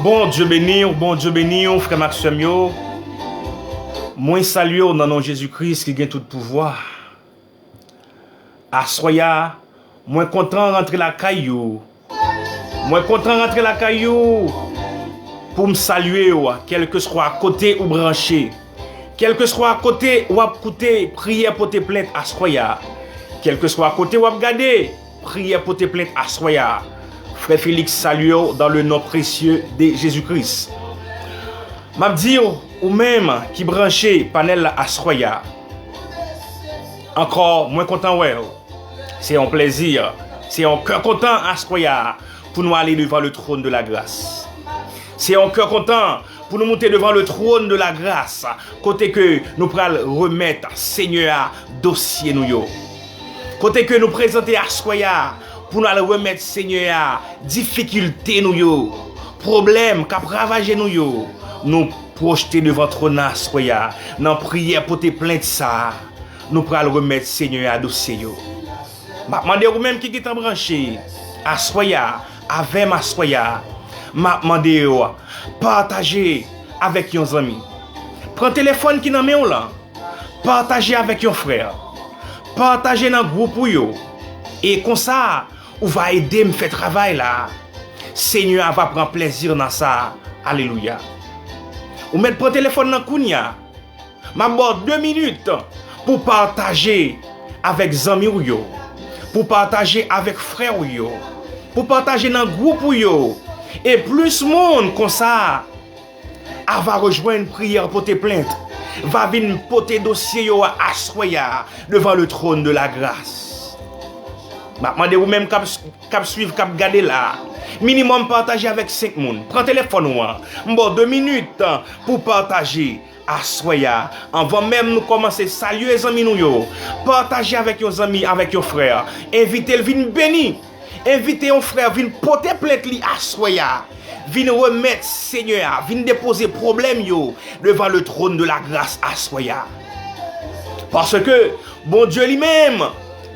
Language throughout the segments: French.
Bon Dieu béni, frère Maxime yo. Moi salue au nom de Jésus-Christ qui gagne tout pouvoir. Assoya, moi content rentrer la caillou. Moi content rentrer la caillou pour me saluer quel que soit à côté ou branché. Quel que soit à côté ou à côté, prière pour tes plaintes assoya. Quel que soit à côté ou à regarder, prière pour tes plaintes assoya. Frère Félix salue dans le nom précieux de Jésus-Christ. M'a dit ou même qui branché panel à Soya. Encore moins content ouais. C'est un plaisir, c'est un cœur content à Soya pour nous aller devant le trône de la grâce. C'est un cœur content pour nous monter devant le trône de la grâce, côté que nous pourrons remettre Seigneur dossier nous yo. Côté que nous présenter à Soya pour nous remettre Seigneur difficulté nous yo, problème qu'a ravagé nous yo, nous projeter devant trône Soya, dans prière pour tes plaintes ça, nous pourrons remettre Seigneur à dossier yo. M'a demandé ou même qui est branché à Soya avec ma Soya, m'a demandé partager avec yon ami. Prends téléphone qui dans main là, partager avec yon frère, partager dans groupe yo et comme ça ou va aider me faire travail là. Seigneur va prendre plaisir dans ça. Alléluia. Ou mettre prendre téléphone dans kounya. M'a bord 2 minutes pour partager avec amis ou yo, pour partager avec frère ou yo, pour partager dans groupe ou yo. Et plus monde comme ça va rejoindre prière pour tes plaintes, va venir porter dossier yo à Soya devant le trône de la grâce. Demandez vous même cap suivre cap garder là. Minimum partager avec 5 personnes. Prends téléphone ou 2 minutes pour partager à Soya. Avant même nous commencer saluer les amis nous yo. Partager avec vos amis, avec vos frères. Invitez le vin béni. Invitez un frère vin porter plainte li à Soya. Vin remettre Seigneur, vin déposer problème yo devant le trône de la grâce à Soya. Parce que bon Dieu lui-même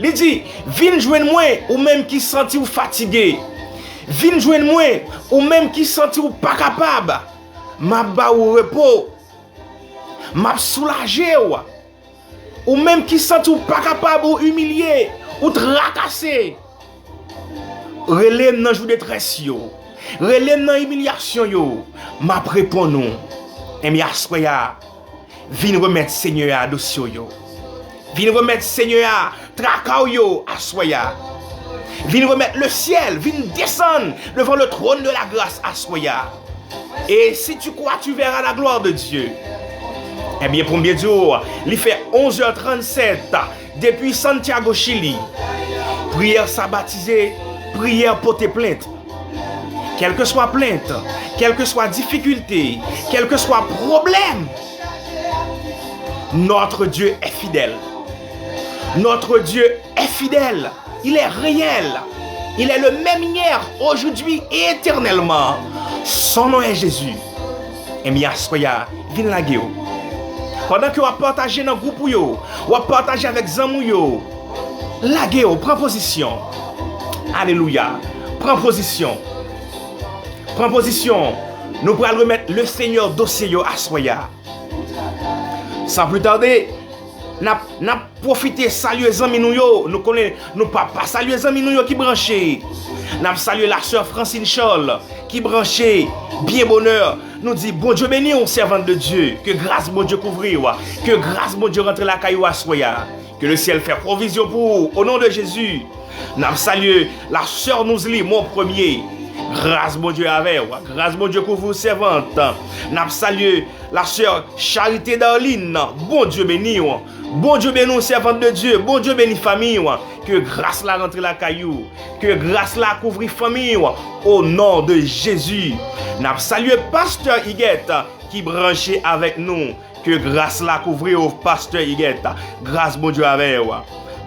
il dit, viens joindre moi ou même qui senti ou fatigué. Viens joindre moi ou même qui senti ou pas capable. M'a ba ou repos. M'a soulagé ou même qui senti ou pas capable ou humilié ou tracassé. Relève dans jour de détresse yo. Relève dans humiliation yo. M'a répond nous. Et mi assoya. Viens remettre Seigneur à dossier yo. Viens remettre Seigneur tracao yo à Soya. Viens remettre le ciel, viens descendre devant le trône de la grâce à Soya. Et si tu crois, tu verras la gloire de Dieu. Eh bien, premier jour, il fait 11h37 depuis Santiago, Chili. Prière sabbatisée, prière portée plainte. Quelle que soit plainte, quelle que soit difficulté, quel que soit problème, notre Dieu est fidèle. Notre Dieu est fidèle. Il est réel. Il est le même hier, aujourd'hui et éternellement. Son nom est Jésus. Et bien, soya, viens la gueule. Pendant que vous partagez dans le groupe, vous partagez avec Zamou, la gueule, prends position. Alléluia. Prends position. Prends position. Nous pourrons remettre le Seigneur dossier à soya. Sans plus tarder, n'a profité saluer les amis nous connaissons nous pas saluer les amis nous qui branché. N'a salué la sœur Francine Scholl qui branché. Bien bonheur. Nous dit bon Dieu béni aux servantes de Dieu. Que grâce bon Dieu couvrir. Que grâce bon Dieu rentre la caillou à soya. Que le ciel fait provision pour vous. Au nom de Jésus. N'a salué la sœur Nouzli, mon premier. Grâce mon Dieu avec vous. Grâce mon Dieu couvre vous servante. N'a salué la sœur Charité Darline. Bon Dieu béni. Bon Dieu béni servante de Dieu. Bon Dieu béni famille. Que grâce la rentre la caillou. Que grâce la couvre famille. Au nom de Jésus. N'a salué pasteur Higuette qui branché avec nous. Que grâce la couvre au pasteur Higuette. Grâce mon Dieu avec vous.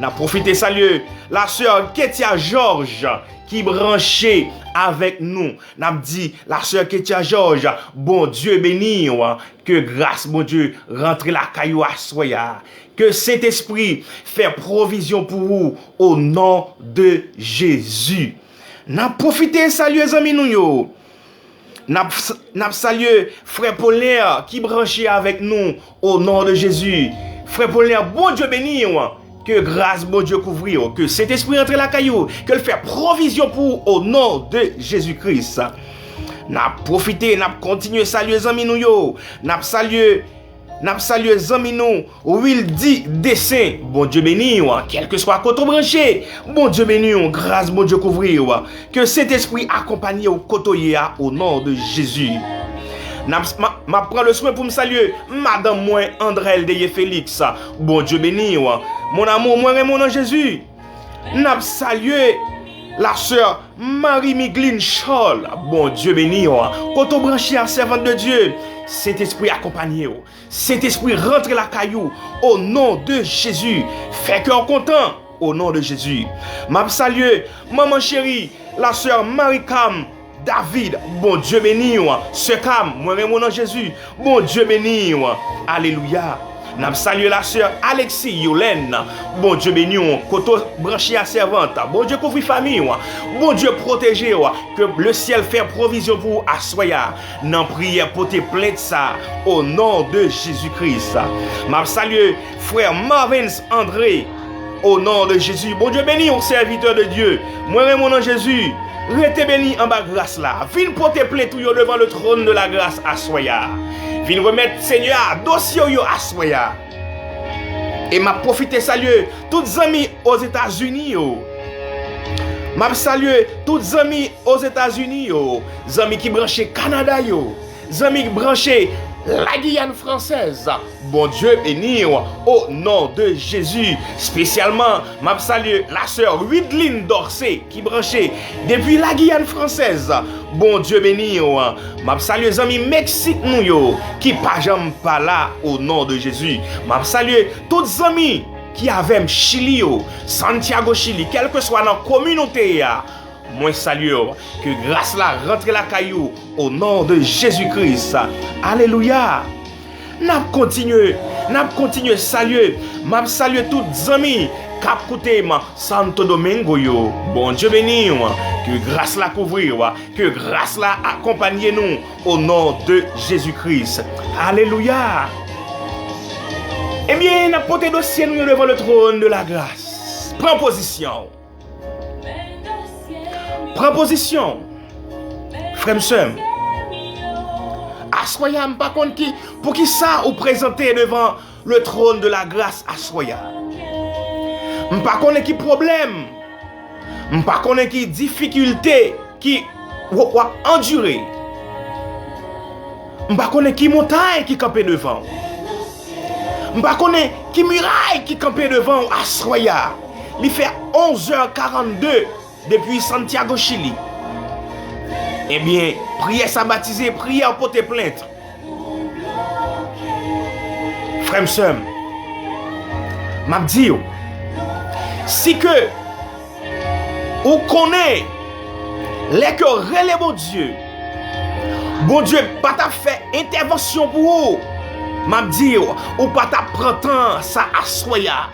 N'a profité saluer la sœur Ketia Georges qui branché avec nous. N'a dit la sœur Ketia Georges, bon Dieu béni, que grâce mon Dieu rentre la caillou à soya. Que Saint-Esprit fait provision pour vous au nom de Jésus. N'a profité saluer les amis nous. N'a salué frère Paulin qui branché avec nous au nom de Jésus. Frère Paulin, bon Dieu béni. Que grâce, bon Dieu, couvrir. Que cet esprit entre la caillou. Que le fait provision pour au nom de Jésus-Christ. N'a profité, n'a continué à saluer les amis nous. N'a salué les amis nous. Où il dit dessin. Bon Dieu béni. Quel que soit côté branché. Bon Dieu béni. Grâce, bon Dieu, couvrir. Que cet esprit accompagne au côté au nom de Jésus. Ma prend le soin pour me saluer Madame moi Andrel de Félix. Bon Dieu béni. Mon amour, moi et mon nom Jésus. N'a salué la sœur Marie-Migline Scholl. Bon Dieu béni. Quand on branché à servante de Dieu, cet esprit accompagné. Cet esprit rentre la caillou au nom de Jésus. Fait cœur content au nom de Jésus. M'a salué maman chérie, la sœur Marie-Cam David, bon Dieu béni, ce Cam, moi et mon nom Jésus, bon Dieu béni, alléluia. N'a salué la sœur Alexis Yolène, bon Dieu béni, koto branché à servante, bon Dieu couvre famille, bon Dieu protégé, que le ciel fait provision pour vous à soya, n'en prière pour te plaindre ça, au nom de Jésus-Christ. M'a salué frère Marvin André, au nom de Jésus, bon Dieu béni, serviteur de Dieu, moi et mon nom Jésus. Rete béni en bas grâce là. Viens porter plainte tout devant le trône de la grâce à soya. Viens remettre Seigneur dossier yo à soya. Et m'a profité saluer tous amis aux États-Unis. M'a salué tous amis aux États-Unis. Amis qui branchent Canada yo. Amis qui branchent la Guyane française. Bon Dieu béni au nom de Jésus. Spécialement, m'a salué la sœur Widline Dorsey qui branchait depuis la Guyane française. Bon Dieu béni. M'a salué les amis Mexique nous qui pas jamais pas là au nom de Jésus. M'a salué tous les amis qui avaient Chili, Santiago Chili, quel que soit dans la communauté. Moi salue que grâce là rentre la caillou au nom de Jésus-Christ. Alléluia. N'a continué saluer. M'a salué tous les amis Cap côté Santo Domingo yo. Bon Dieu béni. Que grâce là couvrir, que grâce là accompagne nous au nom de Jésus-Christ. Alléluia. Eh bien, n'a porté dossier nous devant le trône de la grâce. Prends position. Prends position. Frère, sœur. Assoya, pas contre qui, pour qui ça ou présenter devant le trône de la grâce, assoya. Pas contre qui problème. Pas contre qui difficulté qui ou endurer. Pas contre qui montagne qui campe devant. M'pa connaît qui muraille qui campait devant Asroya. Il fait 11h42 depuis Santiago, Chili. Eh bien, prière sabbatisée, prière porter plainte. Frère, sœur, m'a dit, si que vous connaissez les que relève bon Dieu pas t'a fait intervention pour vous, m'a dit, ou pas t'a prendre temps ça assoya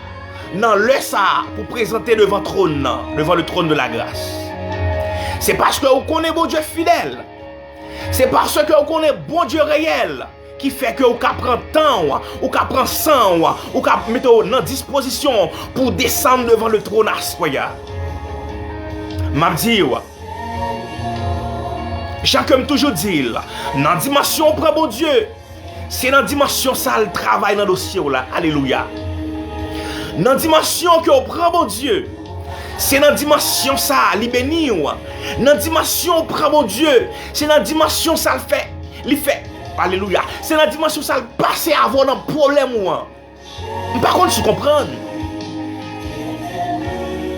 dans le ça pour présenter devant le trône de la grâce. C'est parce que vous connaissez bon Dieu fidèle. C'est parce que vous connaissez bon Dieu réel qui fait que vous prend temps, vous prend sang, vous mettez en disposition pour descendre devant le trône assoya. M'a dit, Jacques toujours dit, dans la dimension prend bon Dieu, c'est dans la dimension ça le travail dans le dossier là. Alléluia. Dans la dimension que vous prend bon Dieu, c'est dans la dimension ça li béni. Dans la dimension prend bon Dieu, c'est dans la dimension ça le fait. Alléluia. C'est dans la dimension ça le passer avant un problème. Par contre, tu comprends.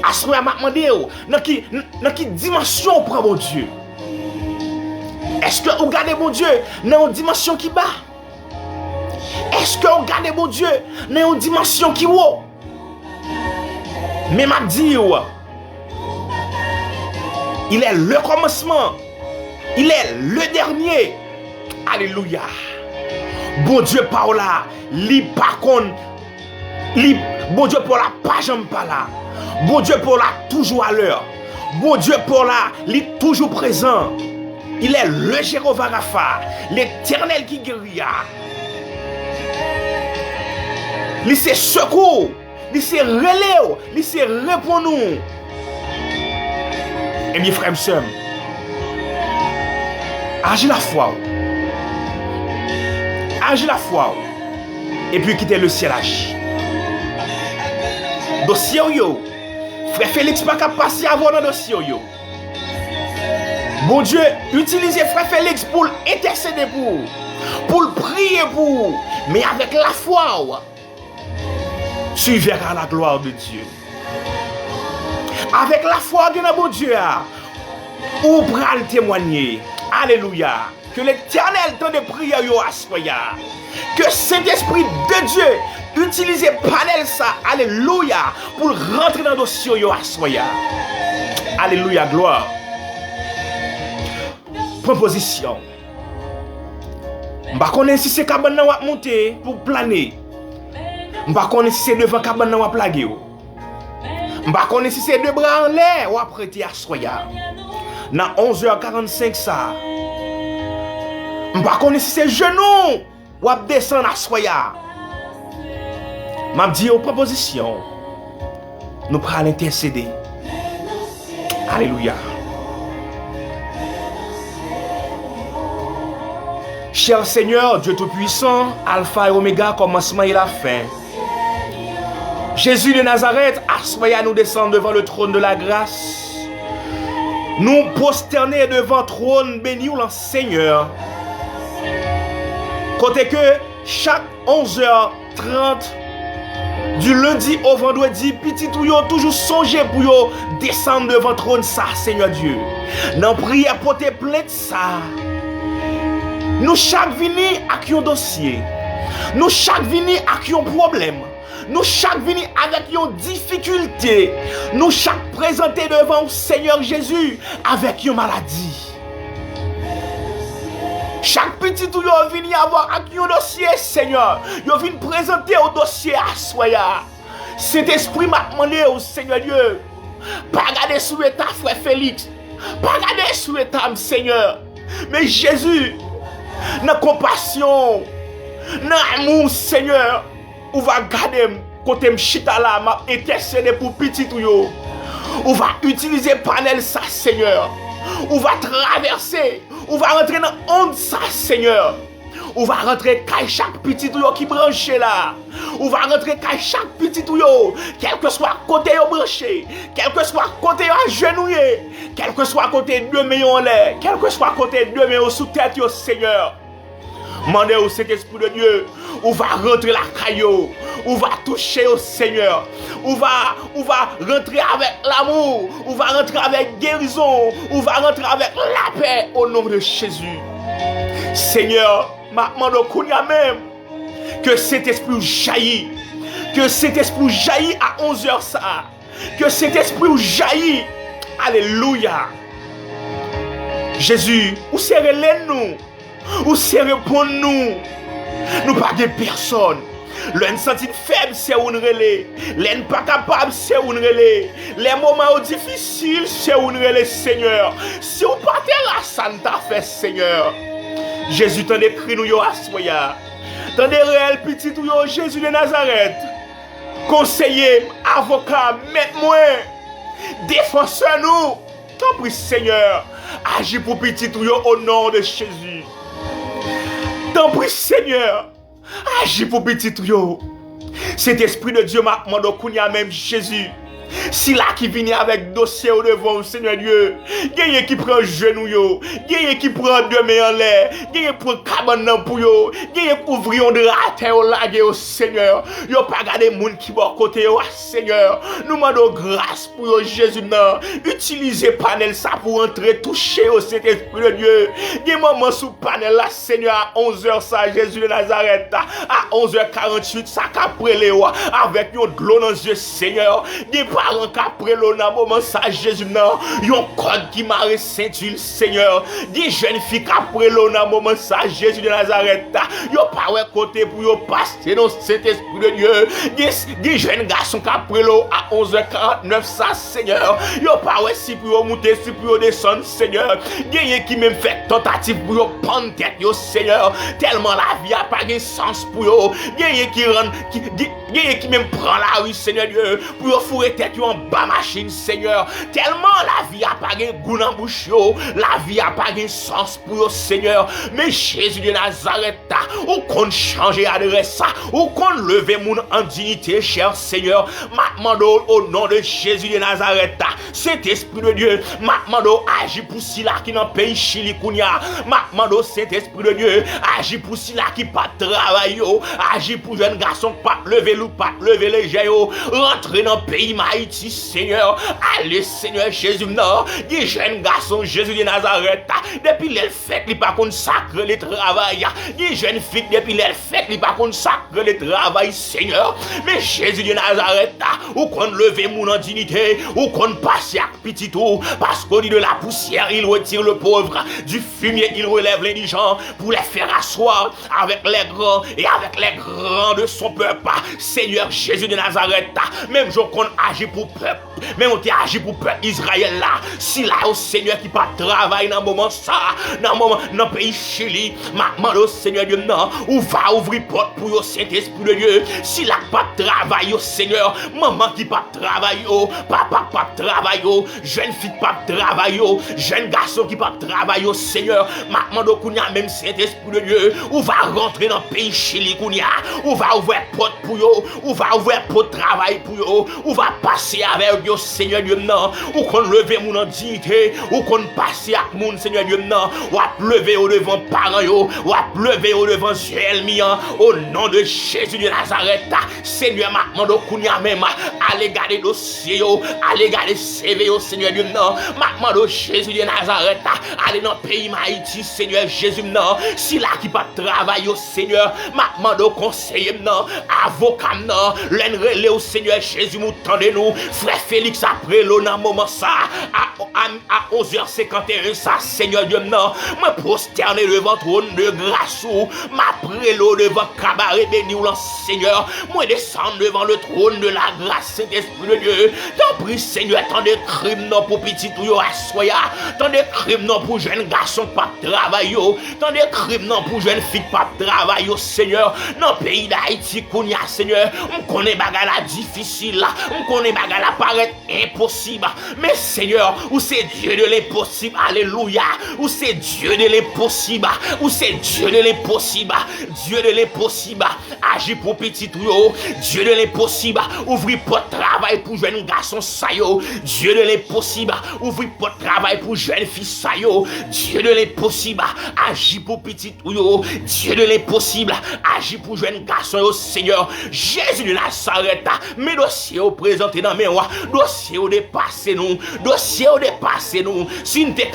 Assoya m'a demandé dans qui dimension prend bon Dieu. Est-ce que vous regardez mon Dieu dans une dimension qui bat? Est-ce que vous regardez mon Dieu dans une dimension qui haut? Mais m'a dit, il est le commencement. Il est le dernier. Alléluia. Bon Dieu par là, li par contre, bon Dieu pour la pas jamais pas là. Bon Dieu pour là toujours à l'heure. Bon Dieu pour là, li toujours présent. Il est le Jéhovah Rapha, l'Éternel qui guérit. Il sait secours, il sait relève, il sait répondre. Et mes frères et sœurs, agis la foi. Agis la foi. Et puis quittez le ciel agis. Dossier yo. Frère Félix pas qu'à passer avant dans le dossier yo. Bon Dieu, utilisez frère Félix pour intercéder pour prier pour, mais avec la foi, tu verras la gloire de Dieu. Avec la foi de notre bon Dieu, ou pourra le témoigner. Alléluia. Que l'Éternel donne de prière à soya. Que Saint-Esprit de Dieu utilise panel ça. Alléluia. Pour rentrer dans le dossier à soya. Alléluia. Gloire. Proposition. Je ne sais pas si c'est cabane qui monter pour planer. Je ne sais pas si c'est devant cabane qui plaguer. Je ne sais pas si c'est deux bras en l'air ou prêter à soya. Dans 11h45 ça. Je ne sais pas si c'est genou ou descendre à soya. Je dis aux propositions. Nous prenons l'intercéder. Alléluia. Cher Seigneur, Dieu Tout-Puissant, Alpha et Oméga, commencement et la fin. Jésus de Nazareth, assoyez nous descendre devant le trône de la grâce. Nous prosterner devant le trône béni ou le Seigneur. Côté que chaque 11h30, du lundi au vendredi, petit ou yo toujours songer pour yo descendre devant le trône ça, Seigneur Dieu. Dans prière pour te plainte ça. Nous chaque vini avec un dossier. Nous chaque vini avec un problème. Nous chaque vini avec une difficulté. Nous chaque présenté devant le Seigneur Jésus avec une maladie. Chaque petit ou yo vini avoir avec un dossier, Seigneur. Yo vini présenter au dossier à soya. Cet esprit m'a demandé au Seigneur Dieu. Pas regarder sur l'état frère Félix. Pas regarder sur l'état Seigneur. Mais Jésus, dans compassion, dans amour, Seigneur, ou va garder côté m'chita là, m'a intercédé pour petit ou yo. Ou va utiliser panel ça, Seigneur. Ou va traverser, ou va rentrer dans onde ça, Seigneur. Ou va rentrer quand chaque petit ou yo qui branche là. Ou va rentrer quand chaque petit ou yo, quel que soit côté yo branché, quel que soit côté yo agenouillé, quel que soit côté deux mains en l'air, quel que soit côté deux mains sous tête yo, Seigneur. Mandez au Saint-Esprit de Dieu, on va rentrer la caillou, on va toucher au Seigneur, on va rentrer avec l'amour, on va rentrer avec guérison, on va rentrer avec la paix au nom de Jésus. Seigneur, maintenant qu'on y a même que cet esprit jaillit, que cet esprit jaillit à 11h ça, que cet esprit jaillit, alléluia. Jésus, où serait nous? Où serait pour nous? Nous pas de personne. L'un senti faible, c'est où nous relais. L'un pas capable, c'est où nous relais. Les moments difficiles, c'est où nous relais, Seigneur. Si on pas là, ça ne t'a fait, Seigneur. Jésus t'en écrit nous yo assoya. T'en des réels petits tout yo Jésus de Nazareth. Conseiller, avocat, maître-moi, défenseur nous. T'en prie, Seigneur. Agis pour petit tout yo au nom de Jésus. T'en prie, Seigneur. Agis pour petit tout yo. Cet esprit de Dieu m'a demandé qu'on y a même Jésus. Si là qui vient avec dossier au devant, Seigneur Dieu, gagne qui prend genou yo, gagne qui prend deux mains en l'air, gagne pour cabane pour yo, gagne pour ouvrir de la terre au lague au Seigneur. Yo pas garder moun qui bon côté au Seigneur. Nous demandons grâce pour yo Jésus non. Utilisez panel ça pour entrer toucher au Saint-Esprit de Dieu. Gagne moment sous panel là Seigneur à 11h ça Jésus de Nazareth à 11h48 ça qu'après les avec yon de l'eau dans les yeux Seigneur. Parents qu'après l'eau dans moment ça Jésus non yon code qui marre ceinture Seigneur des jeunes filles qu'après l'eau dans moment ça Jésus de Nazareth yon pas ouais côté pour yon passer dans cet esprit de Dieu des jeunes garçons qu'après l'eau à 11h49 ça Seigneur yon pas ouais si pour yon monter si pour yon descendre Seigneur gagne qui même fait tentative pour yon prendre tête yo Seigneur tellement la vie a pas de sens pour yon gagne qui rend qui même prend la rue Seigneur Dieu pour yon fourrer tête en bas machine Seigneur tellement la vie a pas de goût dans bouche yo la vie a pas de sens pour yo Seigneur mais Jésus de Nazareth ou qu'on changer adresse ça ou qu'on lever mon en dignité cher Seigneur m'mando au nom de Jésus de Nazareth cet esprit de Dieu m'mando agit pour si là qui dans pays Chili kounya m'mando cet esprit de Dieu agit pour si là qui pas travail yo agit pour jeune garçon pas lever ou pas lever les yo rentrer dans pays Haïti Seigneur allez Seigneur Jésus non des jeunes garçons Jésus de Nazareth depuis les fêtes il pas consacre le travail des jeunes filles depuis les fêtes il pas consacre le travail Seigneur mais Jésus de Nazareth ou qu'on lever mon en dignité ou qu'on passe à petit tout parce qu'au dit de la poussière il retire le pauvre du fumier il relève l'indigent pour les faire asseoir avec les grands et avec les grands de son peuple Seigneur Jésus de Nazareth même jour qu'on agit pour peuple mais on t'a agi pour peuple Israël là si là au Seigneur qui pas travail dans moment ça dans moment dans pays Chili maman au Seigneur Dieu non ou va ouvrir porte pour au Saint-Esprit de Dieu si là pas travail au Seigneur maman qui pas travail au papa pas travail au jeune fille pas travail au jeune garçon qui pas travail au Seigneur maman do kounya même Saint-Esprit de Dieu ou va rentrer dans pays Chili kounya ou va ouvrir porte pour yo ou va ouvrir pour travail pour yo ou va passer avec yo Seigneur Dieu non ou qu'on lever mon en dignité ou qu'on passe avec mon Seigneur Dieu non ou à lever au devant parents yo ou à lever au devant Joël Mian au nom de Jésus de Nazareth Seigneur m'a kounya même allez garder dossier yo allez garder CV au Seigneur Dieu non m'a Jésus de Nazareth allez dans pays Haïti Seigneur Jésus non si là qui pas travail au Seigneur m'a conseiller non avocat non l'en relais au Seigneur Jésus m'entendez-nous frère Félix après l'eau dans moment ça à 11h51 ça Seigneur Dieu non me prosterner devant trône de grâce ou m'après l'eau devant cabaret béni ou Seigneur moi descendre devant le trône de la grâce Saint-Esprit de Dieu t'en prie Seigneur tant de crimes non pour petit tout yo assoya tant de crimes non pour jeune garçon pas travail yo tant de crimes non pour jeune fille pas travail yo Seigneur dans pays d'Haïti kounya Seigneur on connaît bagala difficile là on connaît bagala paraît impossible mais Seigneur ou c'est Dieu de l'impossible alléluia ou c'est Dieu de l'impossible ou c'est Dieu de l'impossible Dieu de l'impossible agis pour pour petit yo. Dieu de l'impossible, ouvrir porte travail pour jeune garçon ça yo. Dieu de l'impossible, ouvrir porte travail pour jeune fille ça yo. Dieu de l'impossible, agis pour petit yo. Dieu de l'impossible, agis pour jeune garçon yo, Seigneur. Jésus de Nazareth, mes dossiers au présenté dans mes rois, dossiers au dépassé nous, dossiers au dépassé nous. Si nous t'es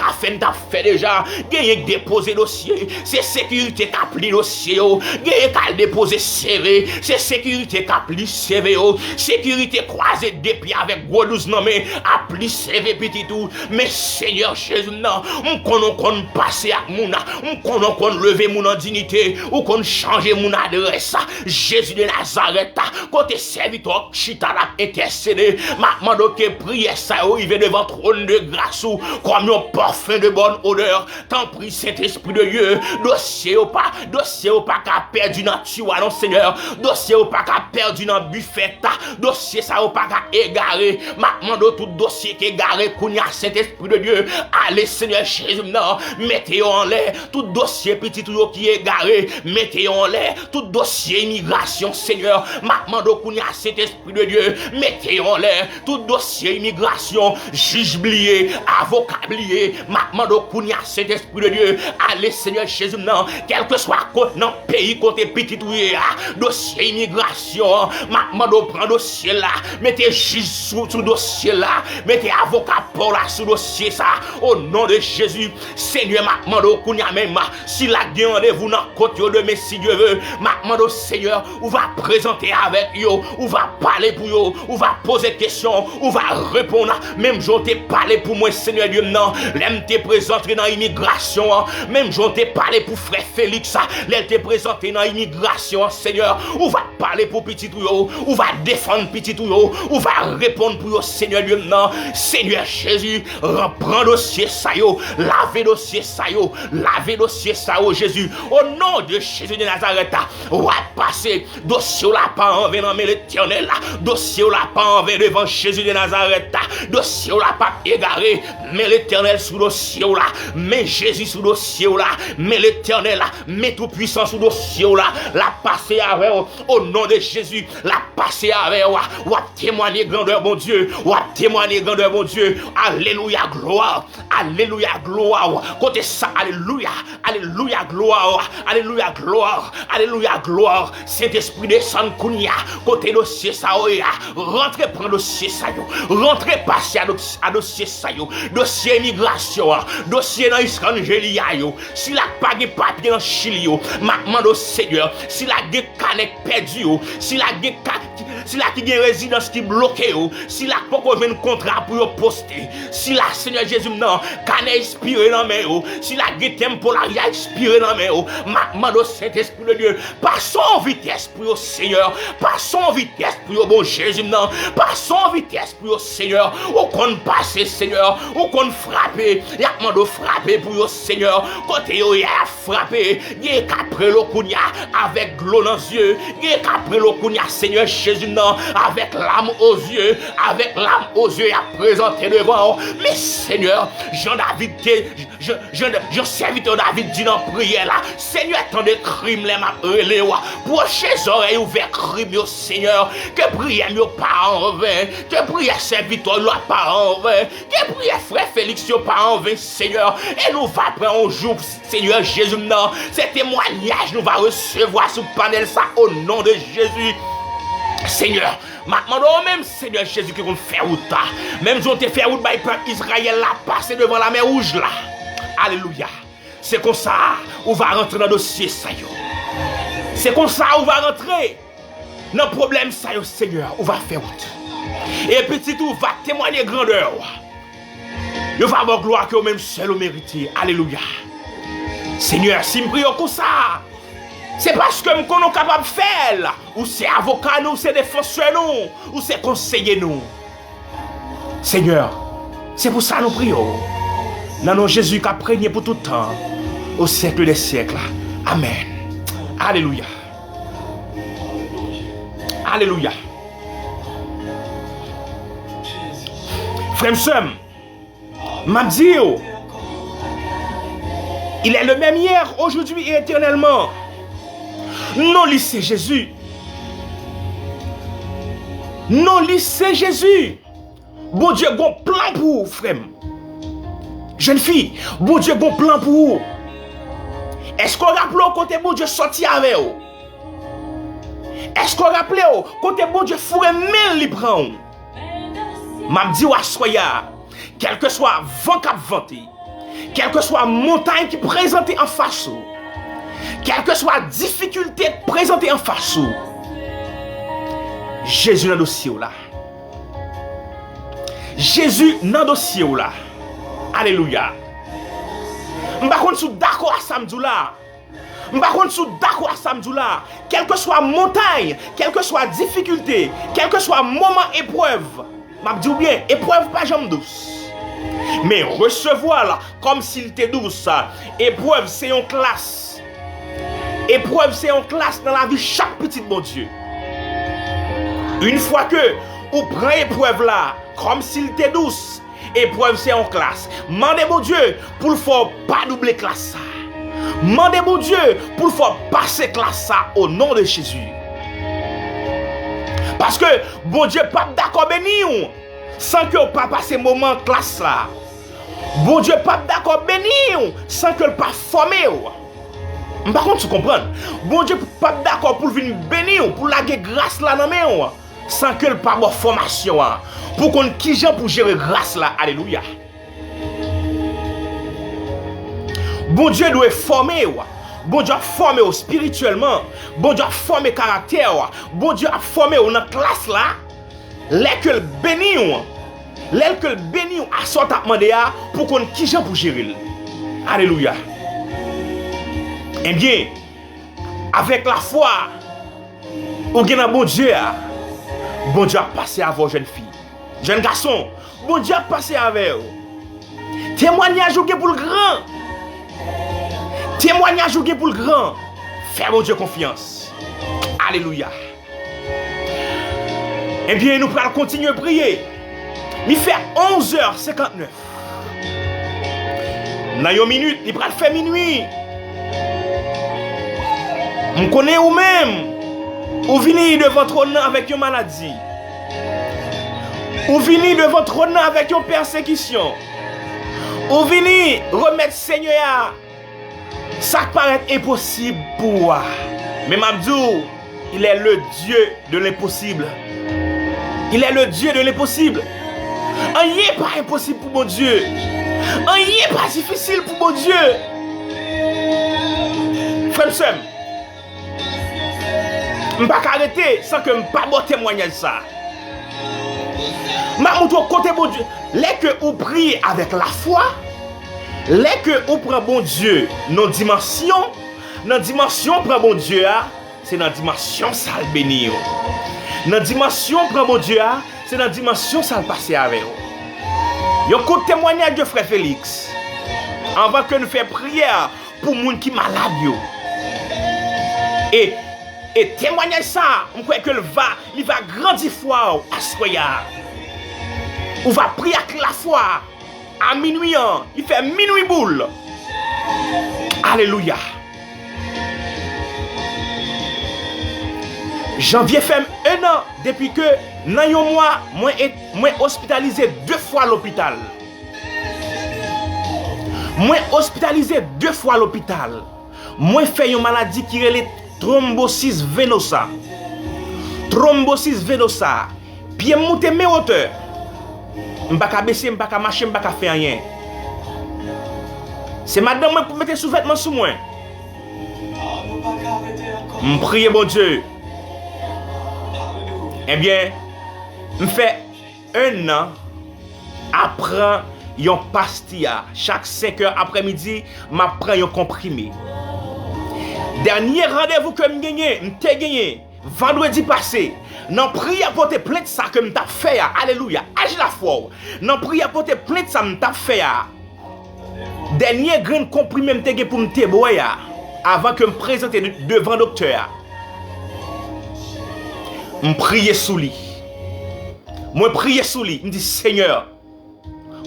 fait déjà, gagner déposer dossier, c'est sécurité qu'a pris dossier, gagner qu'à déposer CV, c'est sécurité qu'a pris CV, sécurité croisée des pieds avec gros 12 nommés, a pris CV petit tout. Mais Seigneur Jésus, non, on passer à mouna, on lever mon dignité, ou qu'on changer mon adresse. Jésus de Nazareth, côté serviteur, chita la intercédé, ma demande que prière ça arrive devant trône de grâce ou comme un parfum de bonne odeur. Tant prie Saint-Esprit de Dieu, dossier ou pas qu'à perdu dans tuwa non Seigneur, dossier ou pas qu'à perdu dans buffet, dossier ça ou pas qu'à égaré, ma demande tout dossier qui égaré, kounya Saint-Esprit de Dieu, allez Seigneur Jésus, non, mettez en l'air, tout dossier petit tout qui est égaré, mettez en l'air, tout dossier immigration Seigneur, ma demande kounya Saint-Esprit de Dieu, mettez en l'air, tout dossier immigration, juge blié, avocat blié, ma demande kounya Saint-Esprit de Dieu, allez Seigneur Jésus, non, quel que soit dans pays côté petit ou dossier immigration, ma demande prend dossier là, mettez juge sous dossier là, mettez avocat pour là sous dossier ça, au nom de Jésus, Seigneur, ma demande kounya même, si la gagne rendez-vous dans côté de mes si Dieu veut, ma demande Seigneur, on va présenter avec yo, on va parler pour yo, on va poser questions, on va répondre, même j'en t'ai parlé pour moi Seigneur Dieu, non, l'aime t'es présenté dans l'immigration, même j'en t'ai parlé pour frère Félix, l'aime t'es présenté dans l'immigration, Seigneur, on va parler pour petit yo, on va défendre petit yo, on va répondre pour yo, Seigneur Dieu, non, Seigneur Jésus, reprends dossier ça yo, lavez dossier ça yo, lavez dossier ça yo, Jésus, au nom de Jésus de Nazareth, on va passer dossier là pas envers dans l'Éternel là, dossier là pas envers devant Jésus de Nazareth, dossier là pas égaré, mais l'Éternel sous dossier là, mais Jésus sous dossier là, mais l'Éternel là, mais tout puissant sous dossier là, la passer avec au nom de Jésus, la passer avec ou témoigner grandeur bon Dieu, ou témoigner grandeur bon Dieu, alléluia gloire, côté ça, alléluia, alléluia gloire, alléluia gloire, alléluia gloire, Saint-Esprit descend kounia, côté dossier ça rentrez prendre dossier ça yo, rentrez passer à dossier ça yo, dossier immigration, dossier dans Israël yo, si la pas de papier dans Chili yo, ma demande au Seigneur, si la de canette perdu yo, si la qui gen résidence qui bloqué yo, si la pas qu'on un contrat pour yo poster, si la Seigneur Jésus non, canette expiré dans main yo, si la de temporaire expiré dans main yo, ma demande au Saint-Esprit de Dieu, passons en vitesse pour yo Seigneur, passons en vitesse pour yo bon Jésus non, passons en vitesse pour yo Seigneur, ou qu'on passe Seigneur, ou qu'on frappe, y'a demande frapper pour yo Seigneur, côté yo y'a frappé, y'a qu'après le kounya avec l'eau dans les yeux, y'a qu'après le kounya Seigneur Jésus non, avec l'âme aux yeux, y'a présenté devant, mais Seigneur, Jean-David, Jean serviteur David dit dans prière là, Seigneur, tant de crimes les m'a relé, prochaines oreilles ouvertes crime yo Seigneur, que prière yo pas en vain, que prière serviteur yo pas en vain, que prière frère Félix yo pas en vain Seigneur, et nous va prendre un jour Seigneur Jésus non, ce témoignage nous va recevoir sous panel ça au nom de Jésus. Seigneur, maintenant même Seigneur Jésus qui compte faire route, même si on te fait route par peuple Israël là, passer devant la mer rouge là. Alléluia. C'est comme ça on va rentrer dans le dossier ça yo. C'est comme ça on va rentrer dans le problème ça yo Seigneur, on va faire route. Et petit tout va témoigner grandeur. Il va avoir gloire que même seul au mérité. Alléluia. Seigneur, si nous prions comme ça, c'est parce que nous sommes capables de faire. Ou c'est avocat nous, ou c'est défenseur nous, ou c'est conseiller nous. Seigneur, c'est pour ça que nous prions. Dans nos Jésus qui a prégné pour tout le temps, au siècle des siècles. Amen. Alléluia. Alléluia. Frère Sam, m'a dit, il est le même hier, aujourd'hui et éternellement. Non, c'est Jésus. Non, lui, c'est Jésus. Bon Dieu, bon plan pour vous, frère. Jeune fille, bon Dieu, bon plan pour vous. Est-ce qu'on rappelle au côté bon Dieu sorti avec vous? Est-ce qu'on rappelle au côté bon Dieu fourré mille li prend? M'a dit ou soya, quel que soit vent qui vanté, quelle que soit montagne qui présente en face, quelle que soit difficulté présentée en face, Jésus dans le dossier là. Jésus dans le dossier là. Alléluia. M'pa konn sou d'accord à samedi là. M'pa konn sou d'accord à samedi là. Quelle que soit montagne, quelle que soit difficulté, quel que soit moment épreuve, m'a dit ou bien épreuve pas jamais douce. Mais recevoir là comme s'il était douce. Épreuve c'est une classe. Épreuve c'est une classe dans la vie chaque petit bon Dieu. Une fois que vous prenez épreuve là comme s'il était douce. Épreuve c'est en classe. Mandez mon Dieu pour le faire pas doubler classe ça. Mandez mon Dieu pour le faire passer classe ça au nom de Jésus. Parce que bon Dieu pas d'accord bénir sans que vous pas passer moment classe là. Bon Dieu pas d'accord bénir sans que le pas former. Par contre tu comprends. Bon Dieu pas d'accord pour venir bénir pour la grâce là dans main sans que le pas avoir formation pour qu'on qui gens pour gérer grâce là. Alléluia. Bon Dieu doit former. Bon Dieu a formé spirituellement. Bon Dieu a formé caractère. Bon Dieu a formé dans la classe là. Les que le béni. Les que le béni a sorti à demander pour qu'on qui gens pour gérer. Alléluia. Eh bien, avec la foi, ou bien bon Dieu a passé à vos jeunes filles. Jeunes garçons, bon Dieu a passé avec vous. Témoignage ou pour le grand. Témoignage ou pour le grand. Fais mon Dieu confiance. Alléluia. Eh bien, nous allons continuer à prier. Il fait 11h59. Dans une minute, il va faire minuit. On connaît ou même. Ou venez devant trône avec une maladie. Ou venez devant trône avec une persécution. Ou venez remettre Seigneur. Ça paraît impossible pour moi. Mais Mabdou, il est le Dieu de l'impossible. Il est le Dieu de l'impossible. Rien n'est pas impossible pour mon Dieu. Rien n'est pas difficile pour mon Dieu. Frère, je ne peux pas arrêter sans que je ne pas bon témoignage ça. Je montre côté bon Dieu. Les que vous priez avec la foi, les que vous prenez bon Dieu dans la dimension prend bon Dieu, c'est dans la dimension ça le bénir. Dans la dimension prend bon Dieu, c'est dans la dimension ça le passer avec vous. Un coup de témoignage de frère Félix. Avant que nous fassions prière pour les gens qui sont malades. Et témoignage ça, on croit que il va grandir foi à ce soir. On va prier avec la foi à minuit, il fait minuit boule. Alléluia. Janvier fait 1 an depuis que dans un mois, moi hospitalisé 2 fois à l'hôpital. Moi hospitalisé 2 fois à l'hôpital. Moi fait une maladie qui est thrombosis venosa. Thrombosis venosa. Pied monté mes hauteurs. M'pa baisser, m'pa marcher, m'pa faire rien. C'est madame moi pour mettre sous-vêtements sous moi. M'prier bon Dieu. Eh bien, m'fait 1 an après yon pastilla. Chaque 5 heures après-midi, m'apprend yon comprimé. Dernier rendez-vous que m'te gagné vendredi passé. Non prière pour te plainte ça que m't'a fait. Alléluia. Agis la foi. Non prière pour te plainte ça m't'a fait. Dernier grand comprimé m'te gagné pour m'te boya avant que me présenter devant docteur. M'prier sous lui. Moi prier sous lui, me dit Seigneur,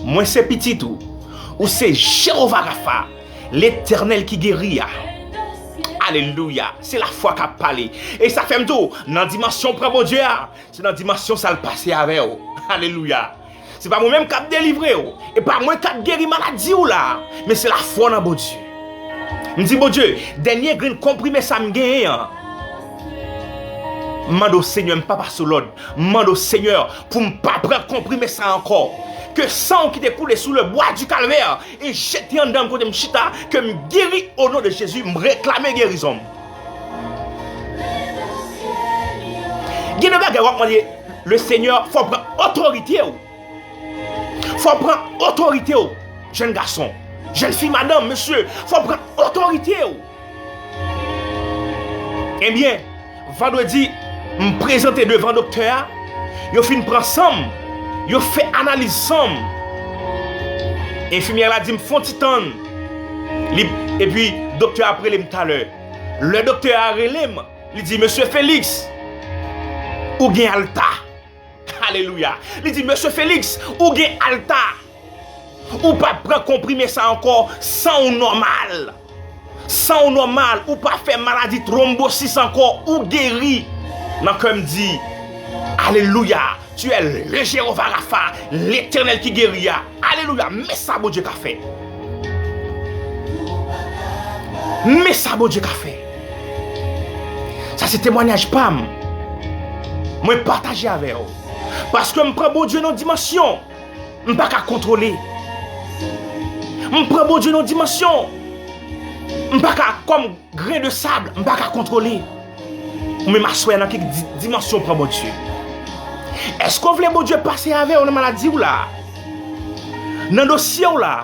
moi c'est petit tout ou c'est Jéhovah Rapha, l'Éternel qui guérit. Alléluia. C'est la foi qui a parlé. Et ça fait tout. Dans la dimension prend bon Dieu. C'est dans la dimension ça le passé avec vous. Alléluia. C'est pas moi-même qui a délivré. Et pas moi qui a guéri maladie ou là. Mais c'est la foi dans bon Dieu. Je dis bon Dieu, dernier grain comprimé ça me gagne. Mande au Seigneur, je ne pas passer l'ordre. Mande au Seigneur pour ne pas prendre comprimer ça encore. Que sang qui découle sous le bois du calvaire et jeter en dedans côté m'chita que me guéris au nom de Jésus, me réclamer guérison. Le Seigneur faut prendre autorité. Faut prendre autorité, jeune garçon, jeune fille, madame, monsieur, faut prendre autorité. Eh bien, vendredi, me présenter devant le docteur, yo fin prend somme. Yo fait analyse ensemble. Infirmière a dit me font titan. Et puis docteur après tout à l'heure. Le docteur a relé, il dit monsieur Félix ou gen alta. Alléluia. Il dit monsieur Félix ou gen alta. Ou pas prendre comprimer ça encore sans ou normal. Sans ou normal ou pas faire maladie thrombosis encore ou guéri. Non comme dit alléluia. Tu es le Jéhovah Rapha, l'Éternel qui guérit. Alléluia. Mais ça, bon Dieu, qu'a fait. Mais ça, bon Dieu, qu'a fait. Ça, c'est témoignage PAM. Moi, partager avec vous. Parce que je prends bon Dieu dans une dimension. Je ne peux pas contrôler. Je prends bon Dieu dans une dimension. Je ne peux pas, comme grain de sable, je ne peux pas contrôler. Je m'assois dans quelle dimension prend bon Dieu. Est-ce qu'on voulait bon Dieu passer avec une maladie ou là? Dans le dossier ou là?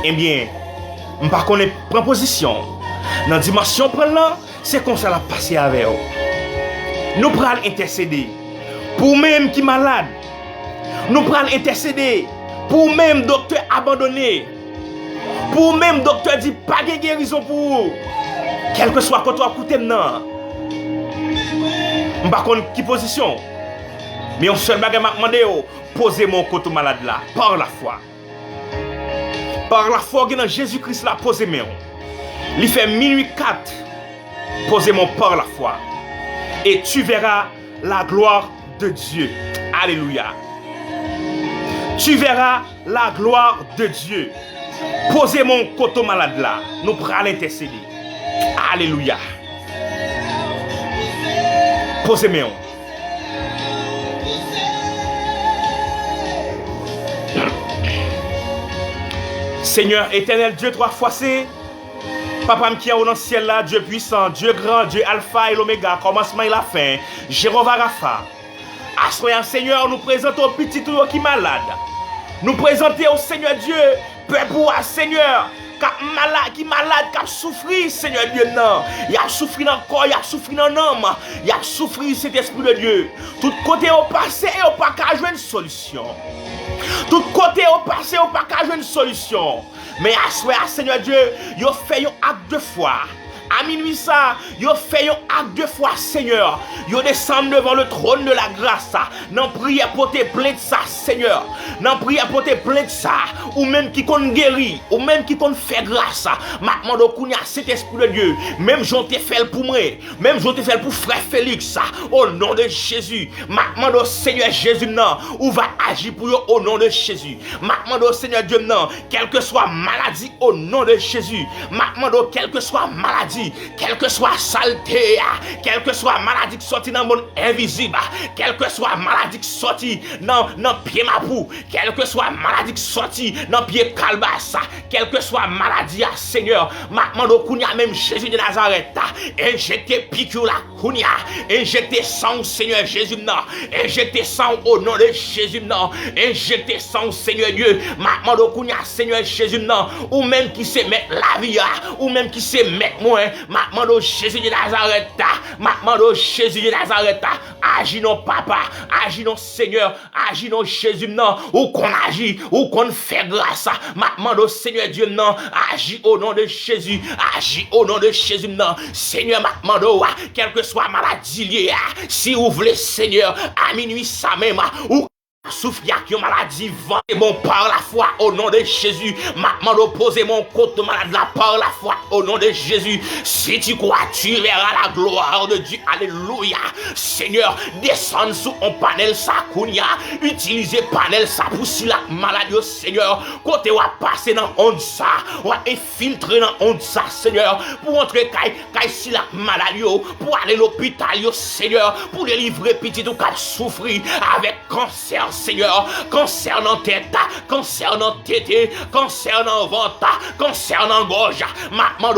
Eh bien, je ne sais pas qu'on est prend position. Dans la dimension là, c'est comme ça la passer avec vous. Nous prenons intercéder pour même qui malade. Nous prenons intercéder pour même docteur abandonné. Pour même docteur dit pas de guérison pour vous. Quel que soit quand on a coûté maintenant. Je ne sais pas qui position. Mais on seul bagage m'a demandé poser mon côté malade là par la foi. Par la foi dans Jésus-Christ là poser mon. Il fait minuit 4. Posez mon par la foi. Et tu verras la gloire de Dieu. Alléluia. Tu verras la gloire de Dieu. Posez mon côté malade là. Nous prenons l'intercéder. Alléluia. Posez mon. Seigneur éternel, Dieu trois fois c'est Papa qui est dans le ciel là, Dieu puissant, Dieu grand, Dieu alpha et l'oméga, commencement et la fin, Jéhovah Rapha. Assoyant Seigneur, nous présentons au petit tout qui est malade. Nous présentons au Seigneur Dieu, peuple à Seigneur, qui est malade, qui a souffert, Seigneur Dieu, non. Il a souffert dans le corps, il a souffert dans l'âme, il a souffert cet esprit de Dieu. Tout côté au passé et au pas qu'à jouer une solution. Tout côté au passé, au pas qu'à jouer une solution. Mais à souhait, Seigneur Dieu, il fait un acte de foi. À minuit ça, il fait un acte de foi, Seigneur. Il descend devant le trône de la grâce. Non prière pour te plaindre ça, Seigneur. Non prière pour te plaindre ça. Ou même qui compte guérir, ou même qui compte faire grâce. Maintenant, donc, cet esprit de Dieu. Même j'en t'ai fait pour moi. Même j'en t'ai fait pour frère Félix. Au nom de Jésus. Maintenant, Seigneur Jésus, non. Ou va agir pour eux au nom de Jésus. Maintenant, Seigneur Dieu, non. Quelle que soit maladie, au nom de Jésus. Maintenant, quelle que soit maladie. Quelle que soit saleté, quelle que soit maladie qui sortit dans le monde invisible, quelle que soit maladie qui sortit dans pied mapou, quelle que soit maladie qui sortit dans pied calbas, quelle que soit maladie, Seigneur, maintenant même Jésus de Nazareth, injectez piqûre la kounia, injectez sang Seigneur Jésus, non, injectez sang au nom de Jésus, non, injectez sang Seigneur Dieu, maintenant Seigneur Jésus, non, ou même qui sait mettre la vie, ou même qui sait mettre moi. Maintenant, Jésus de Nazareth, maintenant, Jésus de Nazareth, agis non papa, agis non Seigneur, agis non Jésus, non, ou qu'on agit, ou qu'on fait grâce, maintenant, Seigneur Dieu, non, agis au nom de Jésus, agis au nom de Jésus, non, Seigneur, maintenant, quelle que soit maladie liée, si vous voulez, Seigneur, à minuit, ça même, ou souffle qui ont maladie, vendez mon par la foi au nom de Jésus. Maintenant, opposez mon côté malade là par la foi au nom de Jésus. Si tu crois, tu verras la gloire de Dieu. Alléluia. Seigneur, descends sous un panel sakounia. Utilisez panel ça pour si la maladie, Seigneur. Côté ou à passer dans onde ça, ou à infiltrer dans onde ça, Seigneur. Pour entrer si la maladie, pour aller à l'hôpital, Seigneur. Pour délivrer petit ou cap souffrir avec cancer. Seigneur, concernant tête, concernant tété, concernant ventre, concernant gorge, maintenant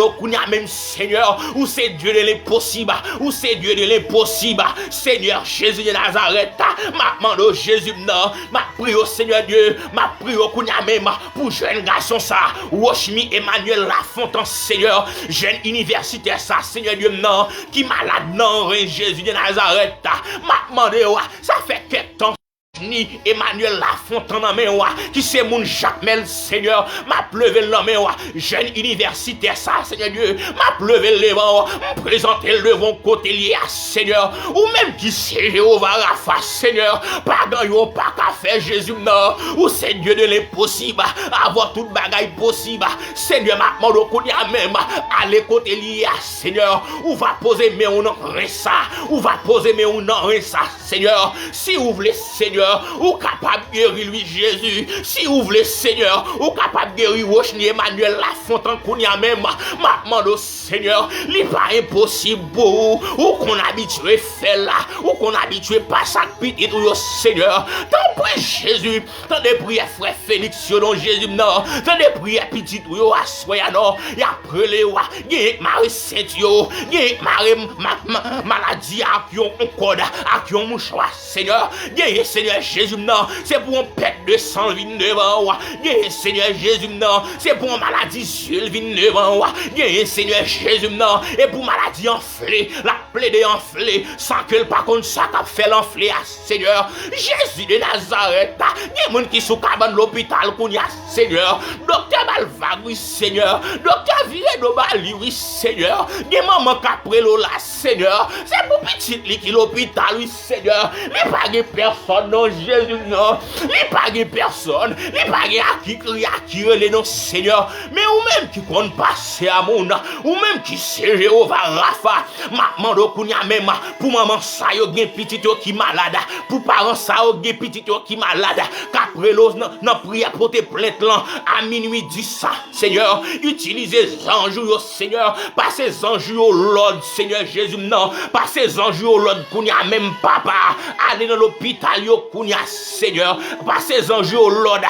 même Seigneur, où c'est Dieu de l'impossible, où c'est Dieu de l'impossible, Seigneur Jésus de Nazareth, maintenant Jésus non, ma prie au Seigneur Dieu, ma prie au Kounia même pour jeune garçon ça, Washmi Emmanuel Lafontaine Seigneur, jeune universitaire ça, Seigneur Dieu non, qui malade non, Jésus de Nazareth, maintenant ça fait quelque temps. Ni Emmanuel Lafontaine en main qui c'est mon Jacmel Seigneur m'a pleuvé le main jeune universitaire ça Seigneur Dieu m'a pleuvé le vent présenter le devant côté lié à Seigneur ou même qui c'est Jéhovah Rapha Seigneur pas gagnant pas qu'à faire Jésus non ou c'est Dieu de l'impossible avoir toute bagaille possible Seigneur m'a demandé qu'on y a même aller côté lié à Seigneur ou va poser mais on en ça ou va poser mais on en ça Seigneur si vous voulez Seigneur ou capable de guérir lui Jésus si vous voulez Seigneur ou capable de guérir Rochni Emmanuel Lafontaine qu'on y a même ma demande Seigneur il pas impossible pour ou qu'on habitué faire là ou qu'on habitué pas ça petit ou Seigneur tant prie Jésus tant de prières frère Félix non Jésus non tant de prières petit ou assoya non y après les wa y Marie Saint yo y Marie maladie à qui on code à qui on mouchoir Seigneur y Seigneur Jésus non c'est pour un pète de sang vin devant y Seigneur Jésus non c'est pour une maladie seule vin devant y Seigneur Jésus non et pour maladie enflée la plaie enflée sans que le par contre ça qu'a fait l'enflé à Seigneur Jésus de Nazareth y a monde qui sous cabane l'hôpital qu'on y a Seigneur docteur Balva oui Seigneur docteur Viré Dobali oui Seigneur y a maman qu'après là Seigneur c'est pour petit qui l'hôpital oui Seigneur mais pas de personne non Jésus non il pas de personne il pas de qui crie à qui les non Seigneur mais ou même qui compte passer à mon ou même qui c'est Jéhovah Rapha maman do kounya même pour maman ça yo gen petit qui malade pour parents ça yo gen petit qui malade qu'après l'os non prière pour te plainte là à minuit 10 ça Seigneur utilisez anges yo Seigneur pas ces anges yo Lord Seigneur Jésus non pas ces anges yo Lord kounya même papa aller dans l'hôpital yo kounya Seigneur pas ces anges yo Lord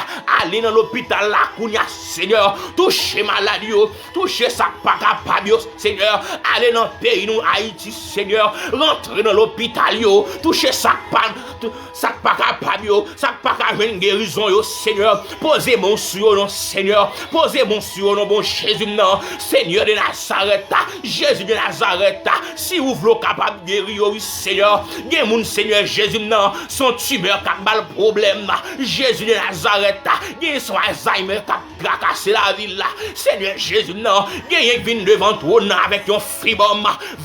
aller dans l'hôpital là kounya Seigneur toucher maladie yo toucher ça pas capable Seigneur aller dans pays nous Haïti Seigneur rentrer dans l'hôpital yo toucher ça pas capable yo ça pas capable guérison yo Seigneur posez mon sur non Seigneur posez mon sur non bon Jésus non Seigneur de Nazareth Jésus de Nazareth si vous voulez capable guérir oui Seigneur gen moun Seigneur Jésus non son tumeur qui a le problème Jésus de Nazareth gen son Alzheimer qui a cassé la ville là Seigneur Jésus non gen vient devant toi avec un fribom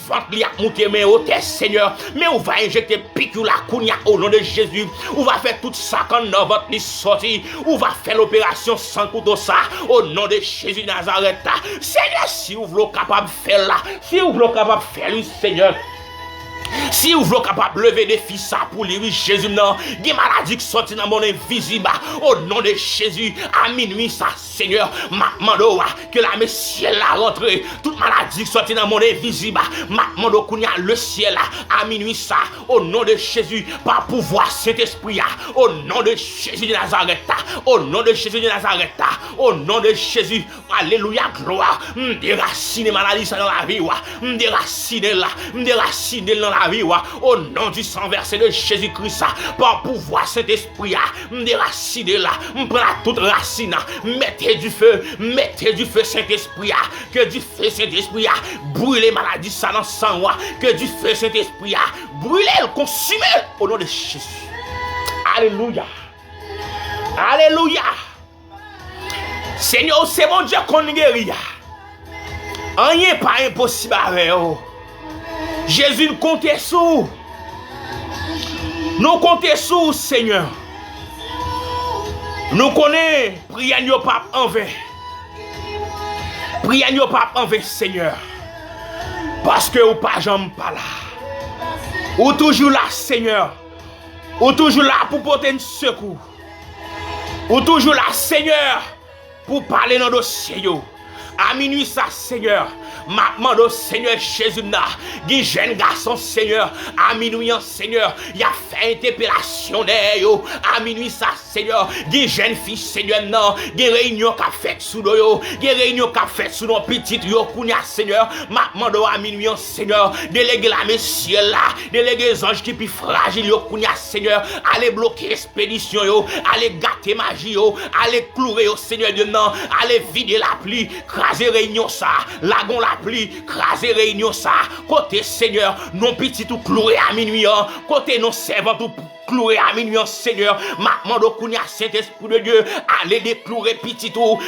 ventre li a monter mais au Seigneur mais on va injecter piqûre la kounya au nom de Jésus on va faire tout ça quand dans votre ni sorti on va faire l'opération sans couteau ça au nom de Jésus de Nazareth Seigneur si vous voulez capable faire là si vous voulez capable faire lui Seigneur si vous voulez capable lever des fils ça pour lui Jésus non des maladies qui sortent dans mon invisible au nom de Jésus à minuit ça Seigneur mando que la ciel la rentrée toute maladie qui sortent dans mon invisible mando kounya le ciel à minuit ça au nom de Jésus par pouvoir Saint-Esprit au nom de Jésus de Nazareth au nom de Jésus de Nazareth au nom de Jésus alléluia gloire déraciner maladie ça dans la vie déraciner dans la vie au nom du sang versé de Jésus-Christ par pouvoir Saint-Esprit déraciner là prend toute racine mettez du feu Saint-Esprit que du feu Saint-Esprit brûle les maladies ça dans sang que du feu Saint-Esprit brûle le consumer au nom de Jésus alléluia alléluia Seigneur c'est mon Dieu qu'on guérit rien pas impossible avec vous Jésus nous compte sur nous comptons sur Seigneur Nous connaissons, prions nos papes en vain. Prions nos papes en vain, Seigneur. Parce que ou pas jamais pas là. Ou toujours là, Seigneur. Ou toujours là pour porter un secours. Ou toujours là, Seigneur, pour parler dans le dossier. À minuit, ça, Seigneur. Ma demande au Seigneur Jésus, des jeunes garçons, Seigneur, à minuit, Seigneur, il a fait interpellation d'ailleurs, à minuit, ça, Seigneur, des jeunes filles, Seigneur, non, des réunions qu'a fait sous nous, des réunions qu'a fait sous nos petites, Seigneur, ma demande à minuit, Seigneur, déléguer la messieurs là, déléguer les anges qui plus fragiles, Seigneur, aller bloquer l'expédition, aller gâter magie, aller clouer au Seigneur de non, aller vider la pluie, craser réunion ça, lagon la pluie, craser réunion ça, côté Seigneur, non petit tout cloué à minuit, côté non servant tout cloué à minuit, Seigneur, ma mando kounya Saint-Esprit de Dieu, allez déclouer petit tout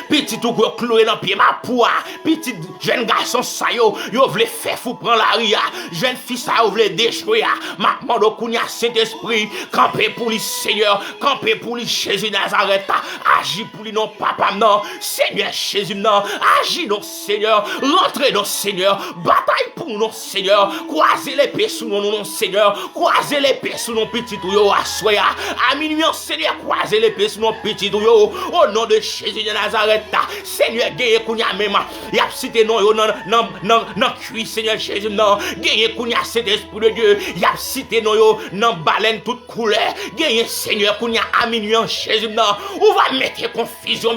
cloué dans pied ma poua, petit jeune garçon ça yo vle faire fou prendre la ria, jeune fille ça yo vle déchouer, ma mando kounya Saint-Esprit, camper pour lui Seigneur, camper pour lui Jésus Nazareth, agis pour lui non papa non, Seigneur Jésus non, agis non Seigneur, rentrez non Seigneur, bataille pour nous Seigneur, croisez l'épée sous nous non Seigneur, croisez l'épée sous nos petits tuyaux à soya, à minuit Seigneur, croisez l'épée sous nos petits tuyaux, au nom de Jésus de Nazareth, Seigneur, gagne kounya même, y a cité non yo non cuit Seigneur Jésus non, gagne kounya Saint-Esprit de Dieu, y a cité non yo non baleine toute couleur, gagne Seigneur kounya à minuit Jésus non, on va mettre confusion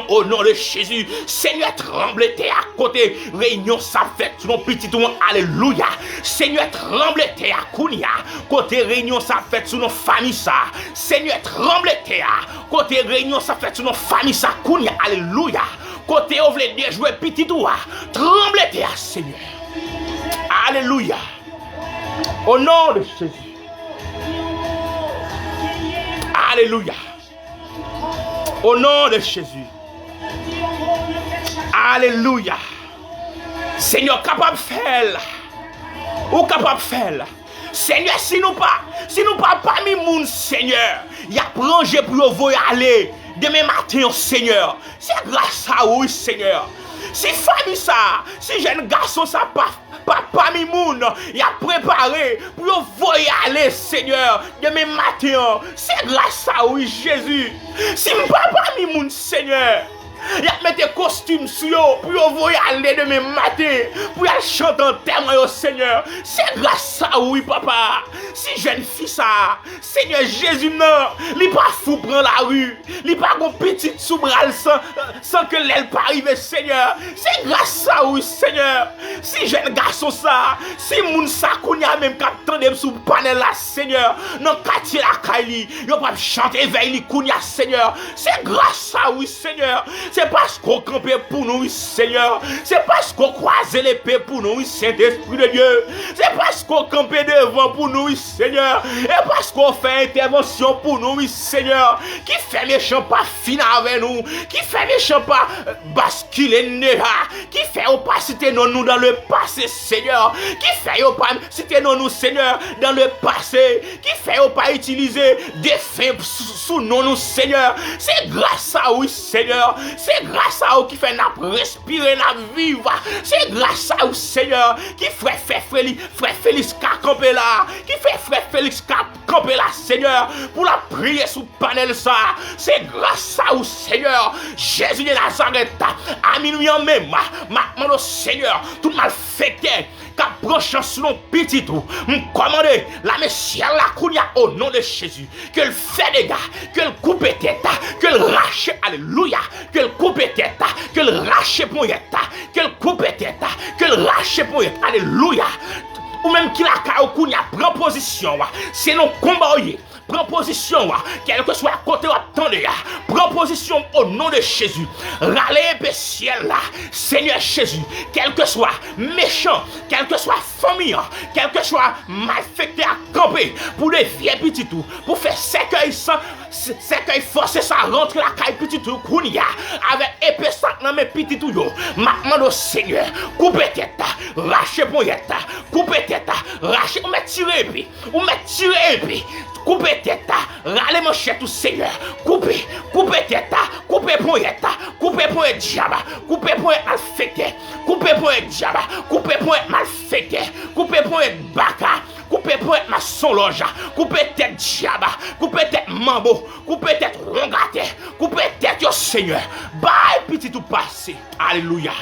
au nom de Jésus, Seigneur tremble t'es à côté, réunion ça fait tout nos petits tout alléluia, Seigneur tremble t'es à kounya, côté réunion ça fait tout nos familles ça, Seigneur tremble t'es à côté réunion ça fait tout nos familles ça kounya alléluia, côté on veut déjouer petit tout tremble t'es à Seigneur, alléluia, au nom de Jésus, alléluia, au nom de Jésus. Alléluia. Seigneur capable de faire. Ou capable de faire. Seigneur, si nous pas parmi moun Seigneur, il y a plongé pour vous aller demain matin Seigneur. C'est grâce à vous Seigneur. Si famille ça, si jeune garçon ça pas parmi moun, il a préparé pour vous aller Seigneur demain matin. C'est grâce à vous Jésus. Si pas parmi moun Seigneur, il a mis des costumes sur eux pour vous aller demain matin, pour aller chanter en termes au Seigneur. C'est grâce à oui, papa. Si jeune fille ça, Seigneur Jésus, non, il n'est pas fou prendre la rue, il n'est pas une petite sous-bral sans que l'aile pas arrive, Seigneur. C'est grâce à oui, Seigneur. Si jeune garçon ça, si moun ça qu'on a même qu'attendait sous panel là, Seigneur, non quartier la Kaili, il va chanter veille li kounya, Seigneur. C'est grâce à oui, Seigneur. C'est parce qu'on campait pour nous, Seigneur. C'est parce qu'on croisait l'épée pour nous, Saint-Esprit de Dieu. C'est parce qu'on campait devant pour nous, Seigneur. Et parce qu'on fait intervention pour nous, Seigneur. Qui fait méchant pas finir avec nous. Qui fait méchant pas basculer néha. Qui fait pas citer nous dans le passé, Seigneur. Qui fait pas citer nous, Seigneur, dans le passé. Qui fait pas utiliser des fins sous nous, Seigneur. C'est grâce à vous, Seigneur. C'est grâce à vous qui fait nous respirer, nous vivre. C'est grâce à vous, Seigneur, qui fait frère Félix camper là. Qui fait frère Félix camper là, Seigneur, pour la prier sous panel ça. C'est grâce à vous, Seigneur. Jésus de Nazareth, à minuit même, maintenant, Seigneur, tout mal fait qu'approchant sur nos petits tout, commandez la messière la kounia au nom de Jésus, que le fait des gars, que le coupe tête, que le rache, alléluia, que le coupe tête, que le rache pour yet, que le coupe tête, que le rache pour yet, alléluia, ou même qu'il a kounia prend position, c'est nos combats. Prends position, quel que soit côté ou attendez, prends position au nom de Jésus. Râlez ciel là, Seigneur Jésus, quel que soit méchant, quel que soit famille, quel que soit malfecté à camper, pour les vieux petits tout, pour faire cercueil sans, cercueil forcé ça rentre la caille petit tout, kounia, avec épée ça dans mes petits tout yo. Maintenant au Seigneur, coupez tête, rachez pour yetta, coupez tête, rachez, ou met tirer épée, ou met tirer épée. coupez tête, râlez manchette tout Seigneur, coupez tête, coupez poignette, coupez poignette diable, coupez poignette malfecté, coupez poignette diable, coupez poignette malfecté, coupez poignette baka, coupez poignette maçon loge, coupez tête diable, coupez tête mambo, coupez tête rongate, coupez tête au Seigneur, bye petit tout passé, alléluia.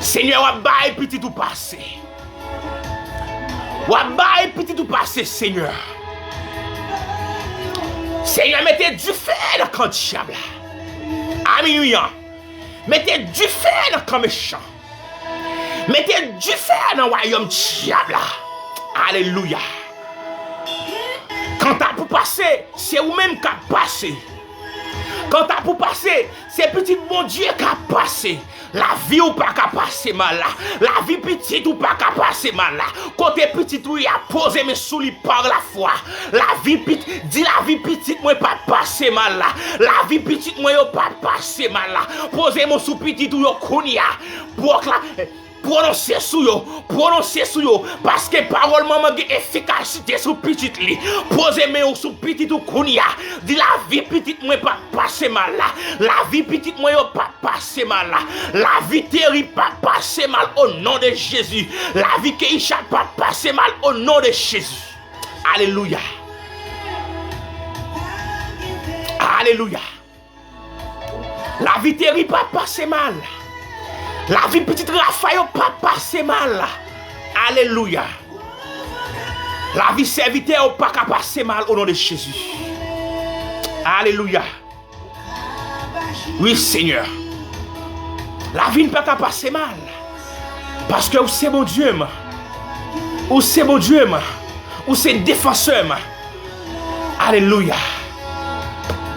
Seigneur, wa bye petit tout passé. Wa bye petit tout passé, Seigneur. Seigneur, mettez du feu dans le camp diable. À minuit, mettez du feu dans le camp méchant. Mettez du feu dans le royaume diable. Alléluia. Quand t'as pour passer, c'est vous-même qui a passé. Quand t'as pour passer, c'est petit bon Dieu qui a passé. La vie ou pas qu'à passer mal là. La vie petite ou pas qu'à passer mal là. Côté petit ou y a posé mes souliers par la foi. La vie petite, dis la vie petite moi pas passer mal là. La vie petite moi yo pas passer mal là. Posez mon sous petit ou yo kounia. Pour la prononcer sous yo parce que parole maman a efficacité sur petite li. Posez mes sous petit ou kounia. Dis la vie petite moi pas passer mal là. La vie petite moi yo pas passer mal là. La vie terrible pas passer mal au nom de Jésus. La vie qui échappe pas passer mal au nom de Jésus. Alléluia. Alléluia. La vie terrible pas passer mal. La vie petite Raphaël pas passer mal. Alléluia. La vie serviteur pas passer mal au nom de Jésus. Alléluia. Oui Seigneur. La vie ne peut pas passer mal. Parce que c'est mon Dieu. Ou c'est mon Dieu. Ou c'est défenseur. Alléluia.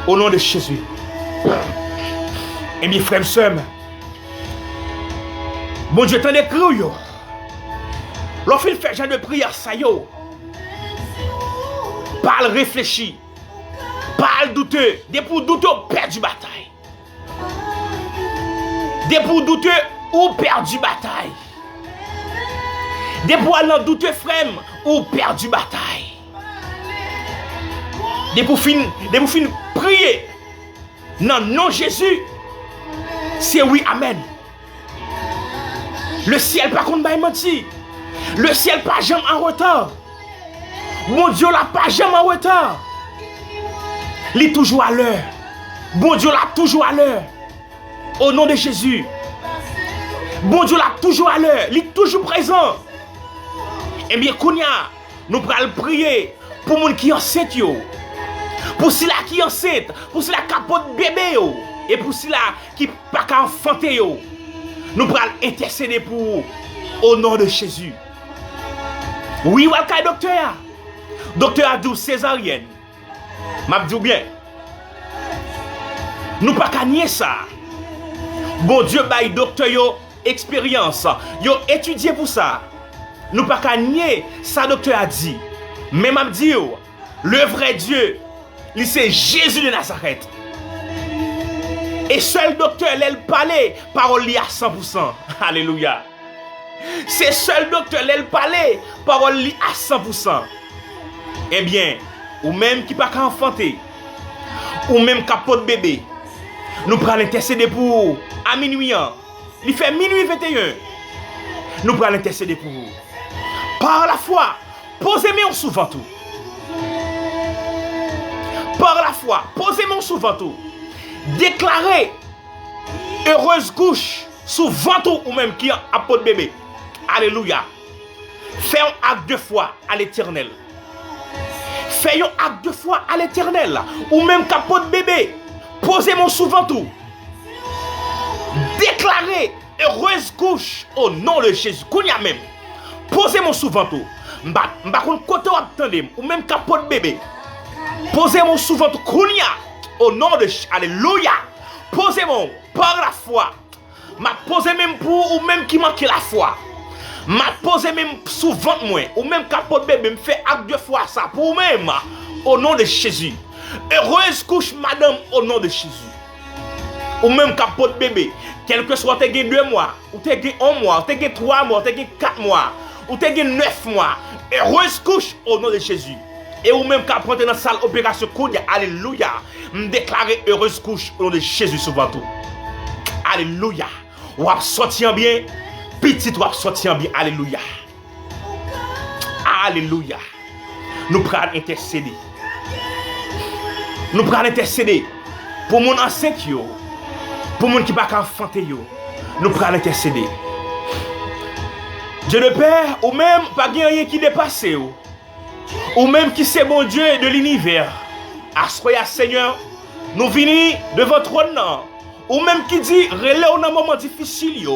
Au nom de Jésus. Et mes frères et sœurs. Bon Dieu, t'en écrit yo. Lorsqu'il fait genre de prière, ça yo. Parle réfléchi. Parle douteux. Des pour douteux, perdu bataille. Des pour douteux, ou perdu bataille. Des pour allant douteux, frère, ou perdu bataille. Des pour fin prier. Non, non, Jésus. C'est oui, amen. Le ciel par contre va mentir. Le ciel pas jamais en retard. Mon Dieu là pas jamais en retard. Il est toujours à l'heure. Bon Dieu là toujours à l'heure. Au nom de Jésus. Bon Dieu là toujours à l'heure. Il est toujours présent. Eh bien, Kounia, nous allons prier pour les gens qui sont enceintes. Pour ceux qui sont enceintes. Pour ceux qui capotent bébé. Et pour ceux qui ne sont pas enfantés. Nous allons intercéder pour vous au nom de Jésus. Oui, walka docteur. Docteur a dit césarienne. M'a dit bien. Nous pas qu'à nier ça. Bon Dieu bail docteur yo expérience. Yo étudié pour ça. Nous pas qu'à nier ça docteur a dit. Mais m'a dit le vrai Dieu, c'est Jésus de Nazareth. Et seul docteur, elle parlait, parole li à 100%. Alléluia. C'est seul docteur, elle parlait, parole li à 100%. Eh bien, ou même qui pas qu'à enfanter, ou même capote bébé, nous prenons intercéder pour à minuit. Il fait minuit 21. Nous prenons intercéder pour vous. Par la foi, posez-moi souvent tout. Par la foi, posez-moi souvent tout. Déclarez heureuse couche sous ventre ou même qui a apôtre bébé. Alléluia. Fais un acte de foi à l'Éternel. Fais un acte de foi à l'Éternel. Ou même capote bébé. Posez-moi sous ventre. Déclarez heureuse couche au nom de Jésus. Kounya même. Posez-moi sous ventre. M'ba kon kote ou attendez ou même capote bébé. Posez-moi sous ventre Kounya. Au nom de Alléluia. Posez-moi par la foi. M'a posé même pour ou même qui manque la foi. M'a posé même souvent moi ou même capote bébé me fait acte de foi ça pour même au nom de Jésus. Heureuse couche madame au nom de Jésus. Ou même capote bébé, quel que soit t'es 2 mois, ou t'es 1 mois, ou t'es 3 mois, ou t'es 4 mois, ou t'es 9 mois. heureuse couche au nom de Jésus. Et ou même qu'à prendre dans la salle opération Kounia, alléluia, me déclarer heureuse couche au nom de Jésus souvent tout. Alléluia. Ou a sorti en bien, petit ou a sorti en bien, alléluia. Alléluia. Nous prenons intercéder. Nous prenons intercéder pour mon enceinte, pour mon qui ne peut pas enfanter. Nous prenons intercéder. Dieu le Père, ou même pas rien qui dépasse, ou même qui c'est bon Dieu de l'univers. Assoya Seigneur, nous venons devant votre trône. Ou même qui dit, relais au moment difficile,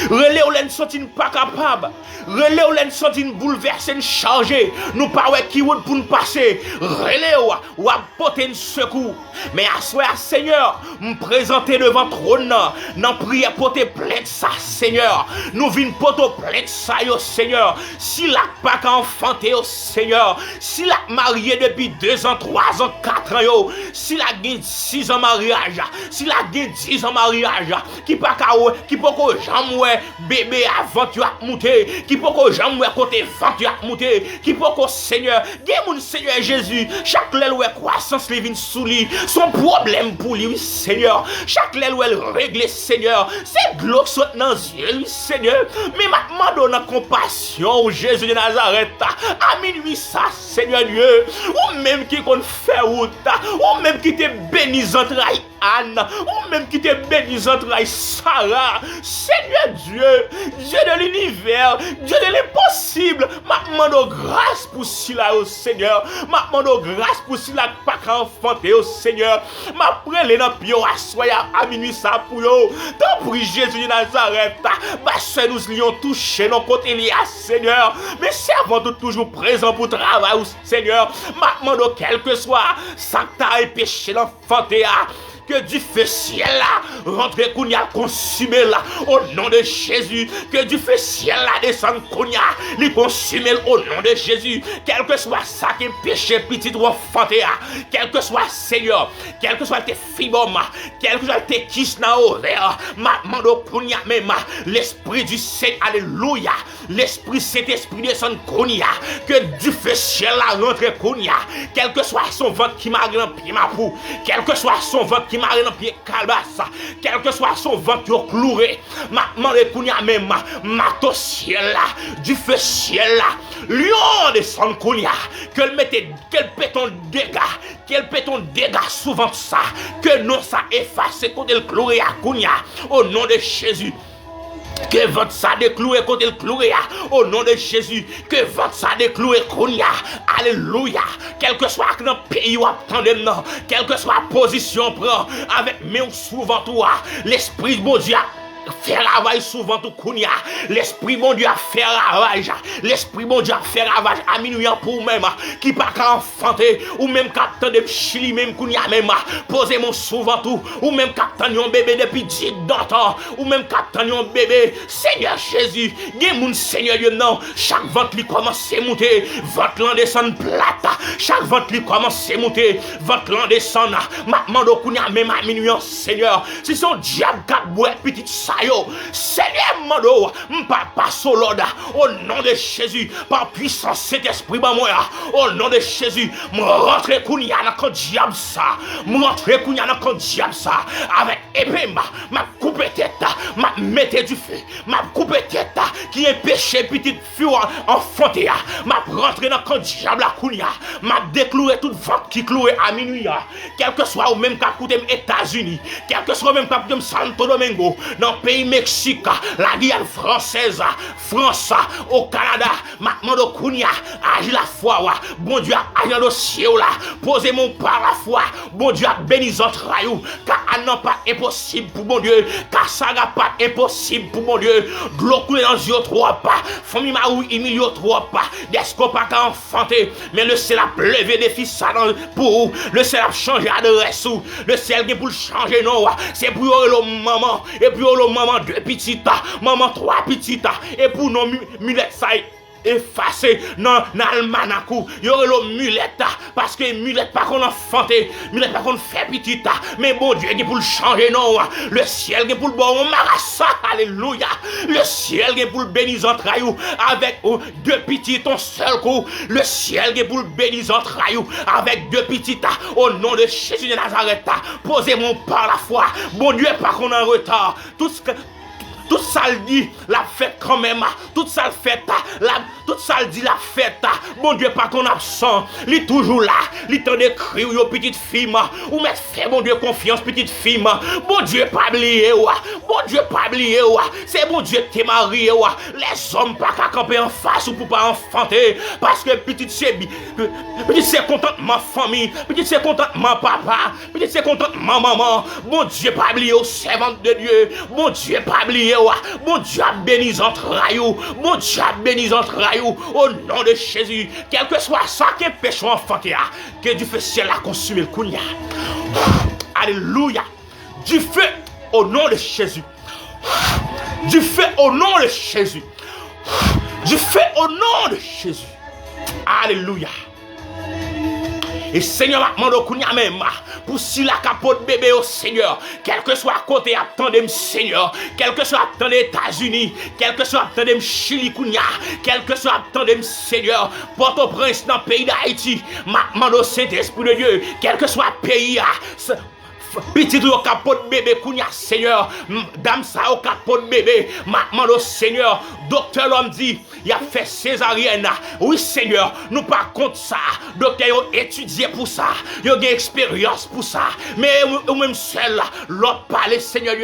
relais au l'en sorti pas capable, relais au l'en sorti bouleversé, chargé, nous pas qui route pour nous passer, relais ou apporter un secours. Mais à soi, Seigneur, me présenter devant trône, n'en prier pour te plaindre ça, Seigneur. Nous venons pour te plaindre ça, Seigneur. Si la pas enfanté, Seigneur, si la marié depuis 2 ans, 3 ans, 4 ans, si la gagne 6 ans mariage, si la gagne 10 en mariage, qui pas qui peut que jamais bébé avant tu as monté, qui peut que jamais côté vent tu as monté, qui peut que Seigneur, dis mon Seigneur Jésus, chaque l'aile où croissance les vient sous lui, son problème pour lui Seigneur, chaque l'aile où elle règle Seigneur, c'est de l'eau qui saute dans les yeux Seigneur, mais maintenant donne compassion au Jésus de Nazareth, à minuit ça Seigneur Dieu, ou même qui qu'on fait route, ou même qui te bénisse entre Anne, ou même qui te bénisse entre Sarah, Seigneur Dieu, Dieu de l'univers, Dieu de l'impossible, ma demande grâce pour cela au Seigneur, ma demande grâce pour cela pas qu'enfanté au Seigneur, ma prélé dans pio à soya à minuit ça pour yo, tant prie Jésus de Nazareth, parce que nous lions touché nos côtés liés à Seigneur, mais servons toujours présent pour travail au Seigneur, ma demande quel que soit, ça t'a péché l'enfanté à que du feu ciel là rentre Kounia consumé là au nom de Jésus, que du feu ciel là descend Kounia les consumer au nom de Jésus, quel que soit ça qui péché petit ou enfanté, quel que soit Seigneur, quel que soit tes fibromes, quel que soit tes kisses na ovaire, ma mando Kounia même l'esprit du Seigneur, alléluia, l'esprit Saint-Esprit descend Kounia, que du feu ciel là rentre Kounia, quel que soit son ventre qui m'a grand pied ma pou, quel que soit son ventre qui marre dans pied calbas, quel que soit son ventre cloué, ma de Kounia même, mato ciel là, du feu ciel là, lion descend Kounia, qu'elle mette, qu'elle pète ton dégât souvent ça, que non ça efface quand elle cloué à Kounia, au nom de Jésus. Que votre ça décloué quand il cloué au nom de Jésus, que votre ça décloué Kounia, alléluia, quel que soit dans le pays où attendez non, quelle que soit la position prend avec mes souvent toi, l'esprit de mon Dieu faire ravage souvent tout Kounia, l'esprit mon Dieu a fait ravage, l'esprit mon Dieu a fait ravage à minuit pour même qui pas qu'à enfanter ou même captain de Chili même Kounia même posez mon souvent tout ou même captain un bébé depuis 10 ans ou même captain un bébé Seigneur Jésus, des moun Seigneur Dieu non, chaque ventre lui commence à monter, ventre l'en descend plate, chaque ventre lui commence à monter, ventre l'en descend maintenant Kounia même à minuit Seigneur, si son diable cap boire petite ça Seigneur Mando, papa Soloda, au nom de Jésus, par puissance cet esprit moi, au nom de Jésus, me rentre Kounia dans le diable ça, me rentre Kounia dans le diable ça, avec épée ma coupe tête, ma mette du feu, ma coupe tête, qui est péché petite fille enfanté, ma rentre dans le diable à Kounia, ma décloué toute vente qui cloué à minuit, quel que soit au même cas pour les États-Unis, quel que soit au même cas pour Santo Domingo, dans pays Mexique, la Guyane française, France, au Canada, maintenant de Kounia, agit la foi, bon Dieu, agit dans le ciel là, posez mon par la foi, bon Dieu, bénis entre rails, car elle n'a pas impossible pour mon Dieu, car ça n'a pas impossible pour mon Dieu, de l'eau couler dans les yeux trop pas, famille Maou, Emilio trop pas, d'esco pas qu'à enfanter, mais le ciel a levé des fils pour le ciel a changé d'adresse, le ciel qui pour changer non, c'est pour le maman, et puis le maman 2 petites, maman 3 petites, et pour nos mulettes ça effacé dans l'almanacou. Il y aura le mulette parce que mulette pas qu'on enfanté, mulette pas qu'on fait petit mais bon Dieu qui pour le changer non. Le ciel qui pour le bon marassa. Alléluia. Le ciel qui pour le bénir entrailles avec deux petits ton seul coup. Le ciel qui pour le bénir entrailles avec deux petits au nom de Jésus de Nazareth. Posez-moi par la foi. Bon Dieu pas qu'on en retard. Tout ça le dit, la fête quand même. Tout ça le fait, tout ça le dit, la fête. Bon Dieu, pas qu'on absent. Il est toujours là. Il t'en écrit, yo, petite fille. Ou mettre fait, bon Dieu, confiance, petite fille. Bon Dieu, pas oublier. Bon Dieu, pas oublier. C'est bon Dieu, t'es marié. Les hommes, pas qu'à camper en face ou pour pas enfanter. Parce que petite, c'est contentement famille. Petite, c'est contentement papa. Petite, c'est contentement maman. Bon Dieu, pas oublier aux servantes de Dieu. Bon Dieu, pas oublier. Bon Dieu a béni entre railloux. Bon Dieu a béni entre railloux. Au nom de Jésus. Quel que soit ça qui est péché enfant que du feu ciel a consumé le kounia. Alléluia. Du feu au nom de Jésus. Du feu au nom de Jésus. Du feu au nom de Jésus. Alléluia. Et Seigneur m'a demandé au même pour si la capote bébé au Seigneur, quel que soit côté attendez Seigneur, quel que soit attendez États-Unis, quel que soit attendez Chili Kounia, quel que soit attendez Seigneur, Port-au-Prince dans le pays d'Haïti, m'a demandé au Saint-Esprit de Dieu, quel que soit pays petit au capote bébé Kounia Seigneur, dame ça au capote bébé, m'a demandé au Seigneur, docteur l'homme dit, il a fait césarienne. Oui Seigneur, nous pas contre ça. Docteur a étudié pour ça. Il a une expérience pour ça. Mais ou même seul, l'autre parler Seigneur,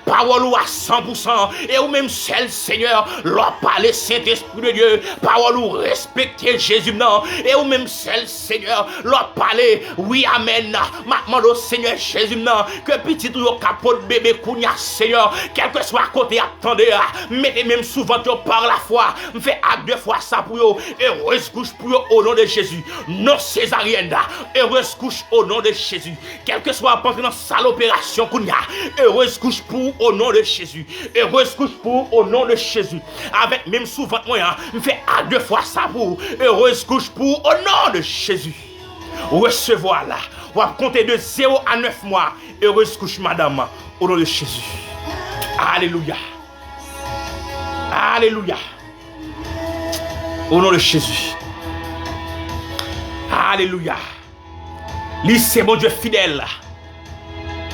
parole ou à 100%. Et ou même seul Seigneur, l'autre parler Saint-Esprit de Dieu, parole ou respecter Jésus, non. Et ou même seul Seigneur, l'autre parler, oui amen. Maintenant au Seigneur Jésus, non. Que petit ou capote bébé Kounia Seigneur, quel que soit côté attendez, mettez même souvent par la foi. Fait acte de foi ça pour eux. Heureuse couche pour eux au nom de Jésus. Non césarienne. Heureuse couche au nom de Jésus. Quel que soit pendant dans sale opération qu'on y a. Heureuse couche pour au nom de Jésus. Heureuse couche pour au nom de Jésus. Avec même souvent moi, fait acte de foi ça pour. Heureuse couche pour au nom de Jésus. Recevoir là. On va compter de 0 à 9 mois. Heureuse couche madame au nom de Jésus. Alléluia. Alléluia. Au nom de Jésus. Alléluia. Lui c'est mon Dieu fidèle.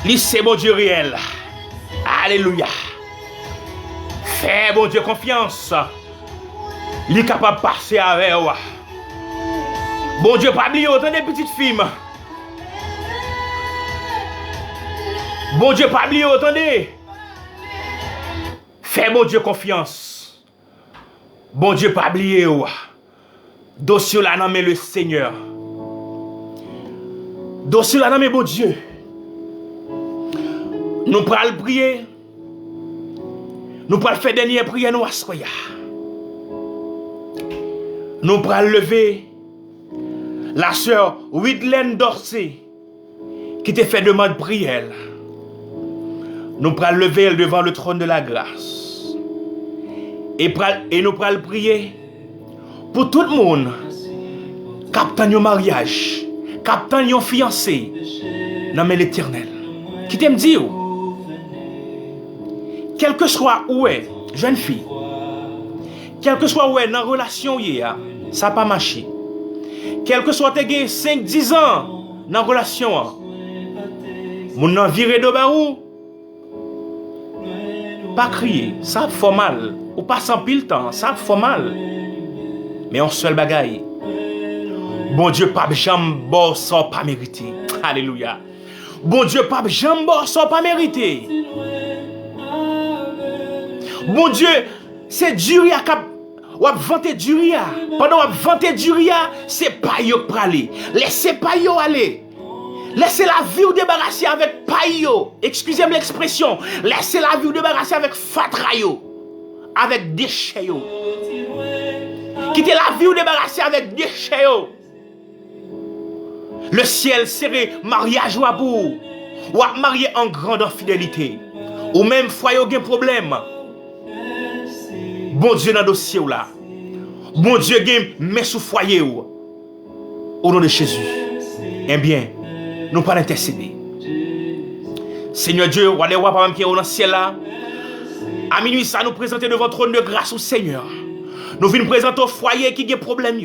Lui c'est mon Dieu réel. Alléluia. Fais mon Dieu confiance. Il est capable de passer avec moi. Bon Dieu pas oublier autant de petites filles. Bon Dieu pas oublier autant de. Fais mon Dieu confiance. Bon Dieu, pas oublier. Dossier là, nommé le Seigneur. Dossier là, nommé bon Dieu. Nous prenons prier. Nous prenons faire dernière prière, nous assoya. Nous prenons lever la sœur Widlen Dorsey qui t'a fait demande de prière. Nous prenons lever devant le trône de la grâce. Et nous prenons prier pour tout le monde qui a un mariage, qui a un fiancé dans l'Éternel. Qui t'aime dire, quel que soit où est, jeune fille, quel que soit où est dans la relation, ça n'a pas marché. Quel que soit 5-10 ans dans la relation, mon en viré de barou, pas crier, ça fait mal. Ou pas sans pile temps, ça fait mal. Mais on seul bagaille. Bon Dieu, pas jambe sans pas mérité. Alléluia. Bon Dieu, pas jambe sans pas mérité. Bon Dieu, c'est Duria qui a vanté Duria. Pendant qu'on a vanté Duria, c'est pas yo pour aller. Laissez pas yo aller. Laissez la vie ou débarrasser avec payo. Excusez-moi l'expression. Laissez la vie ou débarrasser avec fatrayo. Avec déchets. Quittez la vie ou débarrasser avec déchets. Le ciel serait mariage ou abou. Ou à marier en grande infidélité. Ou même foyer ou problème. Bon Dieu dans le dossier là. Bon Dieu, met sous foyer au nom de Jésus. Eh bien, nous pas intercéder. Seigneur Dieu, ou allez voir par exemple qui est dans le ciel là. À minuit, ça nous présenter devant le trône de grâce au Seigneur. Nous venons présenter au foyer qui a des problèmes.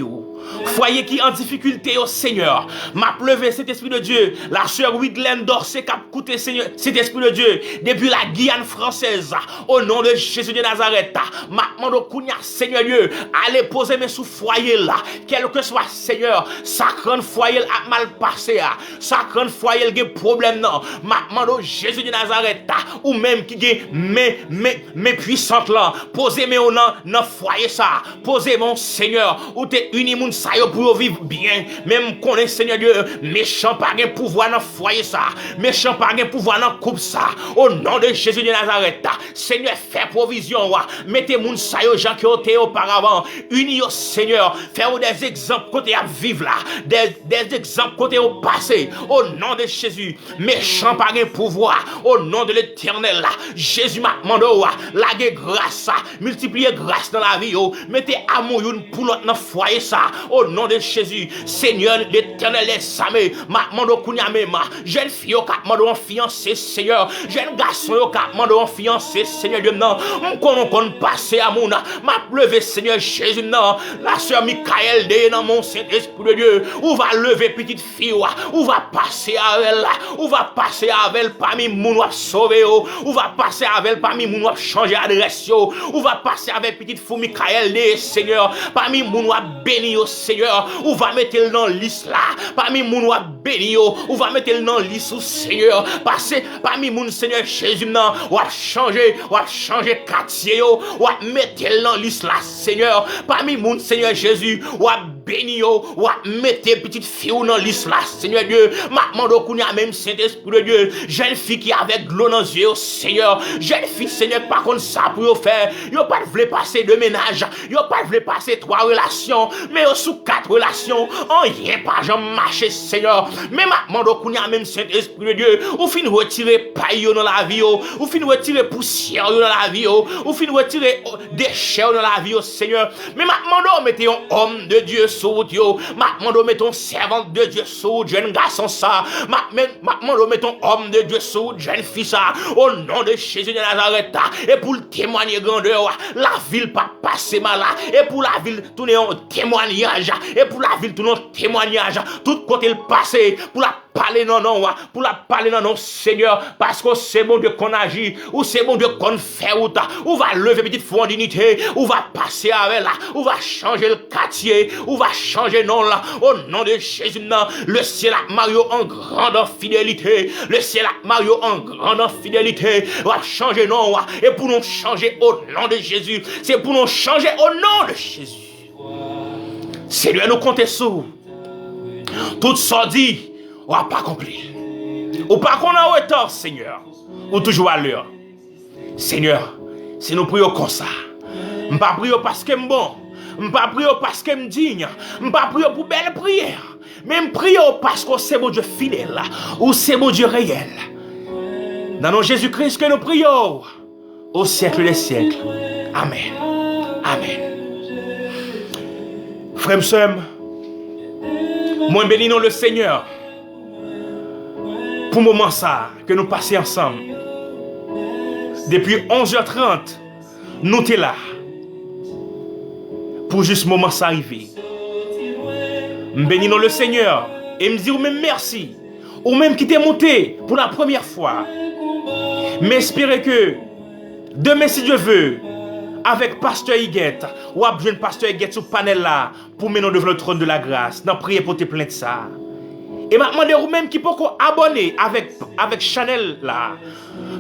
Foyer qui est en difficulté au Seigneur. M'a pleuvé cet esprit de Dieu. La sœur Widlen Dorsey qui a coûté Seigneur, cet esprit de Dieu. Depuis la Guyane française. Au nom de Jésus de Nazareth. M'a demandé au Seigneur Dieu. Allez poser mes sous foyer là. Quel que soit Seigneur. Sacré foyer a mal passé. Sacré foyer a des problèmes. M'a demandé Jésus de Nazareth. Ou même qui a mes puissantes là. Posez mes dans foyer ça. Posez mon Seigneur. Ou t'es uni moun sa yo pour vivre bien. Même connaît Seigneur Dieu. Méchant pas de pouvoir dans foyer ça. Méchant pas de pouvoir dans coupe ça. Au nom de Jésus de Nazareth. Seigneur, fais provision. Mettez moun sa yo gens qui ont été auparavant. Unis au Seigneur. Faites des exemples côté à vivre là. Des exemples côté au passé. Au nom de Jésus. Méchant pas de pouvoir. Au nom de l'Éternel là. Jésus m'a demandé la grâce. Multipliez grâce dans la vie. Mettez amour pour l'autre dans foyer ça. Au nom de Jésus. Seigneur, l'Éternel est samé. Ma mando kounya mema. Jeune fille qui m'a demandé fiancé, Seigneur. Jeune garçon qui m'a demandé fiancé, Seigneur Dieu. Non, m'kon passer à mon. M'a levé, Seigneur Jésus. Non, la sœur Michael de dans mon Saint-Esprit de Dieu. Ou va lever petite fille. Ou va passer avec elle. Ou va passer avec elle parmi moun wap sauver. Ou va passer avec elle parmi moun wap changer adresse. Ou va passer avec petite fille Michael de Seigneur. Parmi moun wap béni au Seigneur, ou va mettre le dans liste là, parmi moun wap béni ou va mettre le dans liste au Seigneur, passer parmi moun Seigneur Jésus nan, ou changer quartier ou mettre le dans liste là Seigneur, parmi moun Seigneur Jésus, ou béni ou mettre petite fille dans liste là Seigneur Dieu, ma mando kounya même Saint-Esprit de Dieu, jeune fille qui avec l'eau dans les yeux Seigneur, jeune fille Seigneur par contre ça pour faire, yo pas voulu passer de ménage, yo pas voulu passer 3 relations, mais sous 4 relations, on y est pas jamais marché Seigneur. Mais ma mando kounya même Saint-Esprit de Dieu, ou fin retirer paille dans la vie, ou fin retirer poussière dans la vie, ou fin retirer déchets dans la vie Seigneur. Mais ma mando mettez un homme de Dieu sur yo, ma mando mettez un servante de Dieu sur jeune garçon ça, ma mando mettez un homme de Dieu sur jeune fille ça, au nom de Jésus de Nazareth, et pour le témoigner grandeur, la ville pas passer mal là, et pour la ville tourner un témoignage, et pour la ville tourner un témoignage, tout côté le passé, pour la parler pour la parler non Seigneur, parce que c'est bon Dieu qu'on agit, ou c'est bon Dieu qu'on fait ou va lever petite foi en dignité, ou va passer avec là, ou va changer le quartier, ou va changer non là, au nom de Jésus non, le ciel a Mario en grande fidélité, le ciel a Mario en grande fidélité, va changer non, et pour nous changer au nom de Jésus, c'est pour nous changer au nom de Jésus. Seigneur, nous comptons sur tout ça dit, on va pas accomplir. Ou pas qu'on a retard, Seigneur, ou toujours à l'heure. Seigneur, si nous prions comme ça, nous ne prions pas parce que nous bon, nous ne prions parce que nous digne, nous ne prions pour belle prière, mais nous prions parce que c'est mon Dieu fidèle, ou c'est mon Dieu réel. Dans nos Jésus-Christ que nous prions, au siècle des siècles. Amen. Amen. Frères et sœurs, moi bénis le Seigneur pour le moment ça que nous passons ensemble. Depuis 11h30, nous sommes là pour juste ce moment ça arriver. Bénis le Seigneur et me dire même merci, ou même qui t'est monté pour la première fois. Mais espérez que demain, si Dieu veut, avec Pasteur Higuette, ou à jeune Pasteur Higuette sur le panel là, pour mener devant le trône de la grâce, dans prier pour te plaindre ça. Et m'a demandé ou même qui peut abonner avec Chanel là,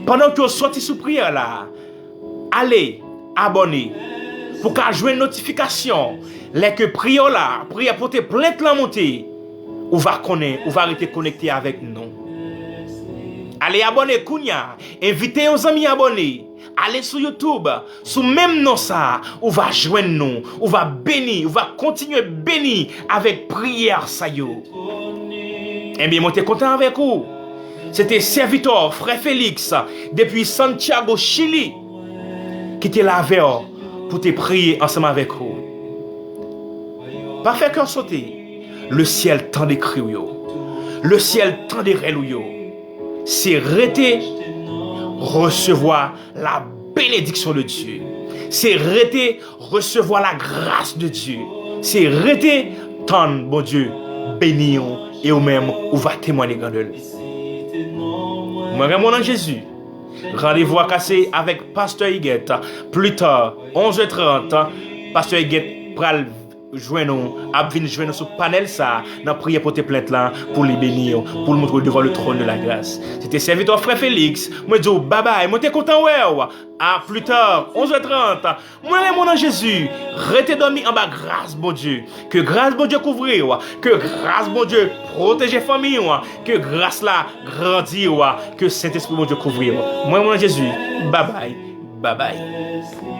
pendant que vous sortez sous prière là, allez abonner pour qu'à jouer une notification, les que prière là, prière pour te plaindre la montée, ou va connaître, ou va arrêter connecté avec nous. Allez abonner Kounia, invitez vos amis abonnés. Allez sur YouTube, sous même nom ça, ou va joindre nous, ou va bénir, ou va continuer bénir avec prière ça yo. Eh bien, moi t'es content avec vous. C'était serviteur, frère Félix, depuis Santiago, Chili, qui était là avec vous pour te prier ensemble avec vous. pas faire cœur sauter. Le ciel tend des cris, le ciel tend des rêves, c'est rester recevoir la bénédiction de Dieu. C'est rester recevoir la grâce de Dieu. C'est rester tendre, bon Dieu, bénir et ou même ou va témoigner grandeur. Moi, mon nom Jésus. Rendez-vous à casser avec Pasteur Higuette. Plus tard, 11h30, Pasteur Higuette pral joindre joindre sur panel ça dans prière pour tes plaintes là pour les bénir pour le montrer devant le trône de la grâce. C'était serviteur frère Félix. Moi dis bye bye, moi t'es content ouais. À plus tard 11h30. Moi mon nom Jésus, restez dormi en bas grâce bon Dieu. Que grâce bon Dieu couvrir, que grâce bon Dieu protéger famille, que grâce là grandir, que Saint-Esprit bon Dieu couvrir. Moi mon nom Jésus, bye bye. Bye bye.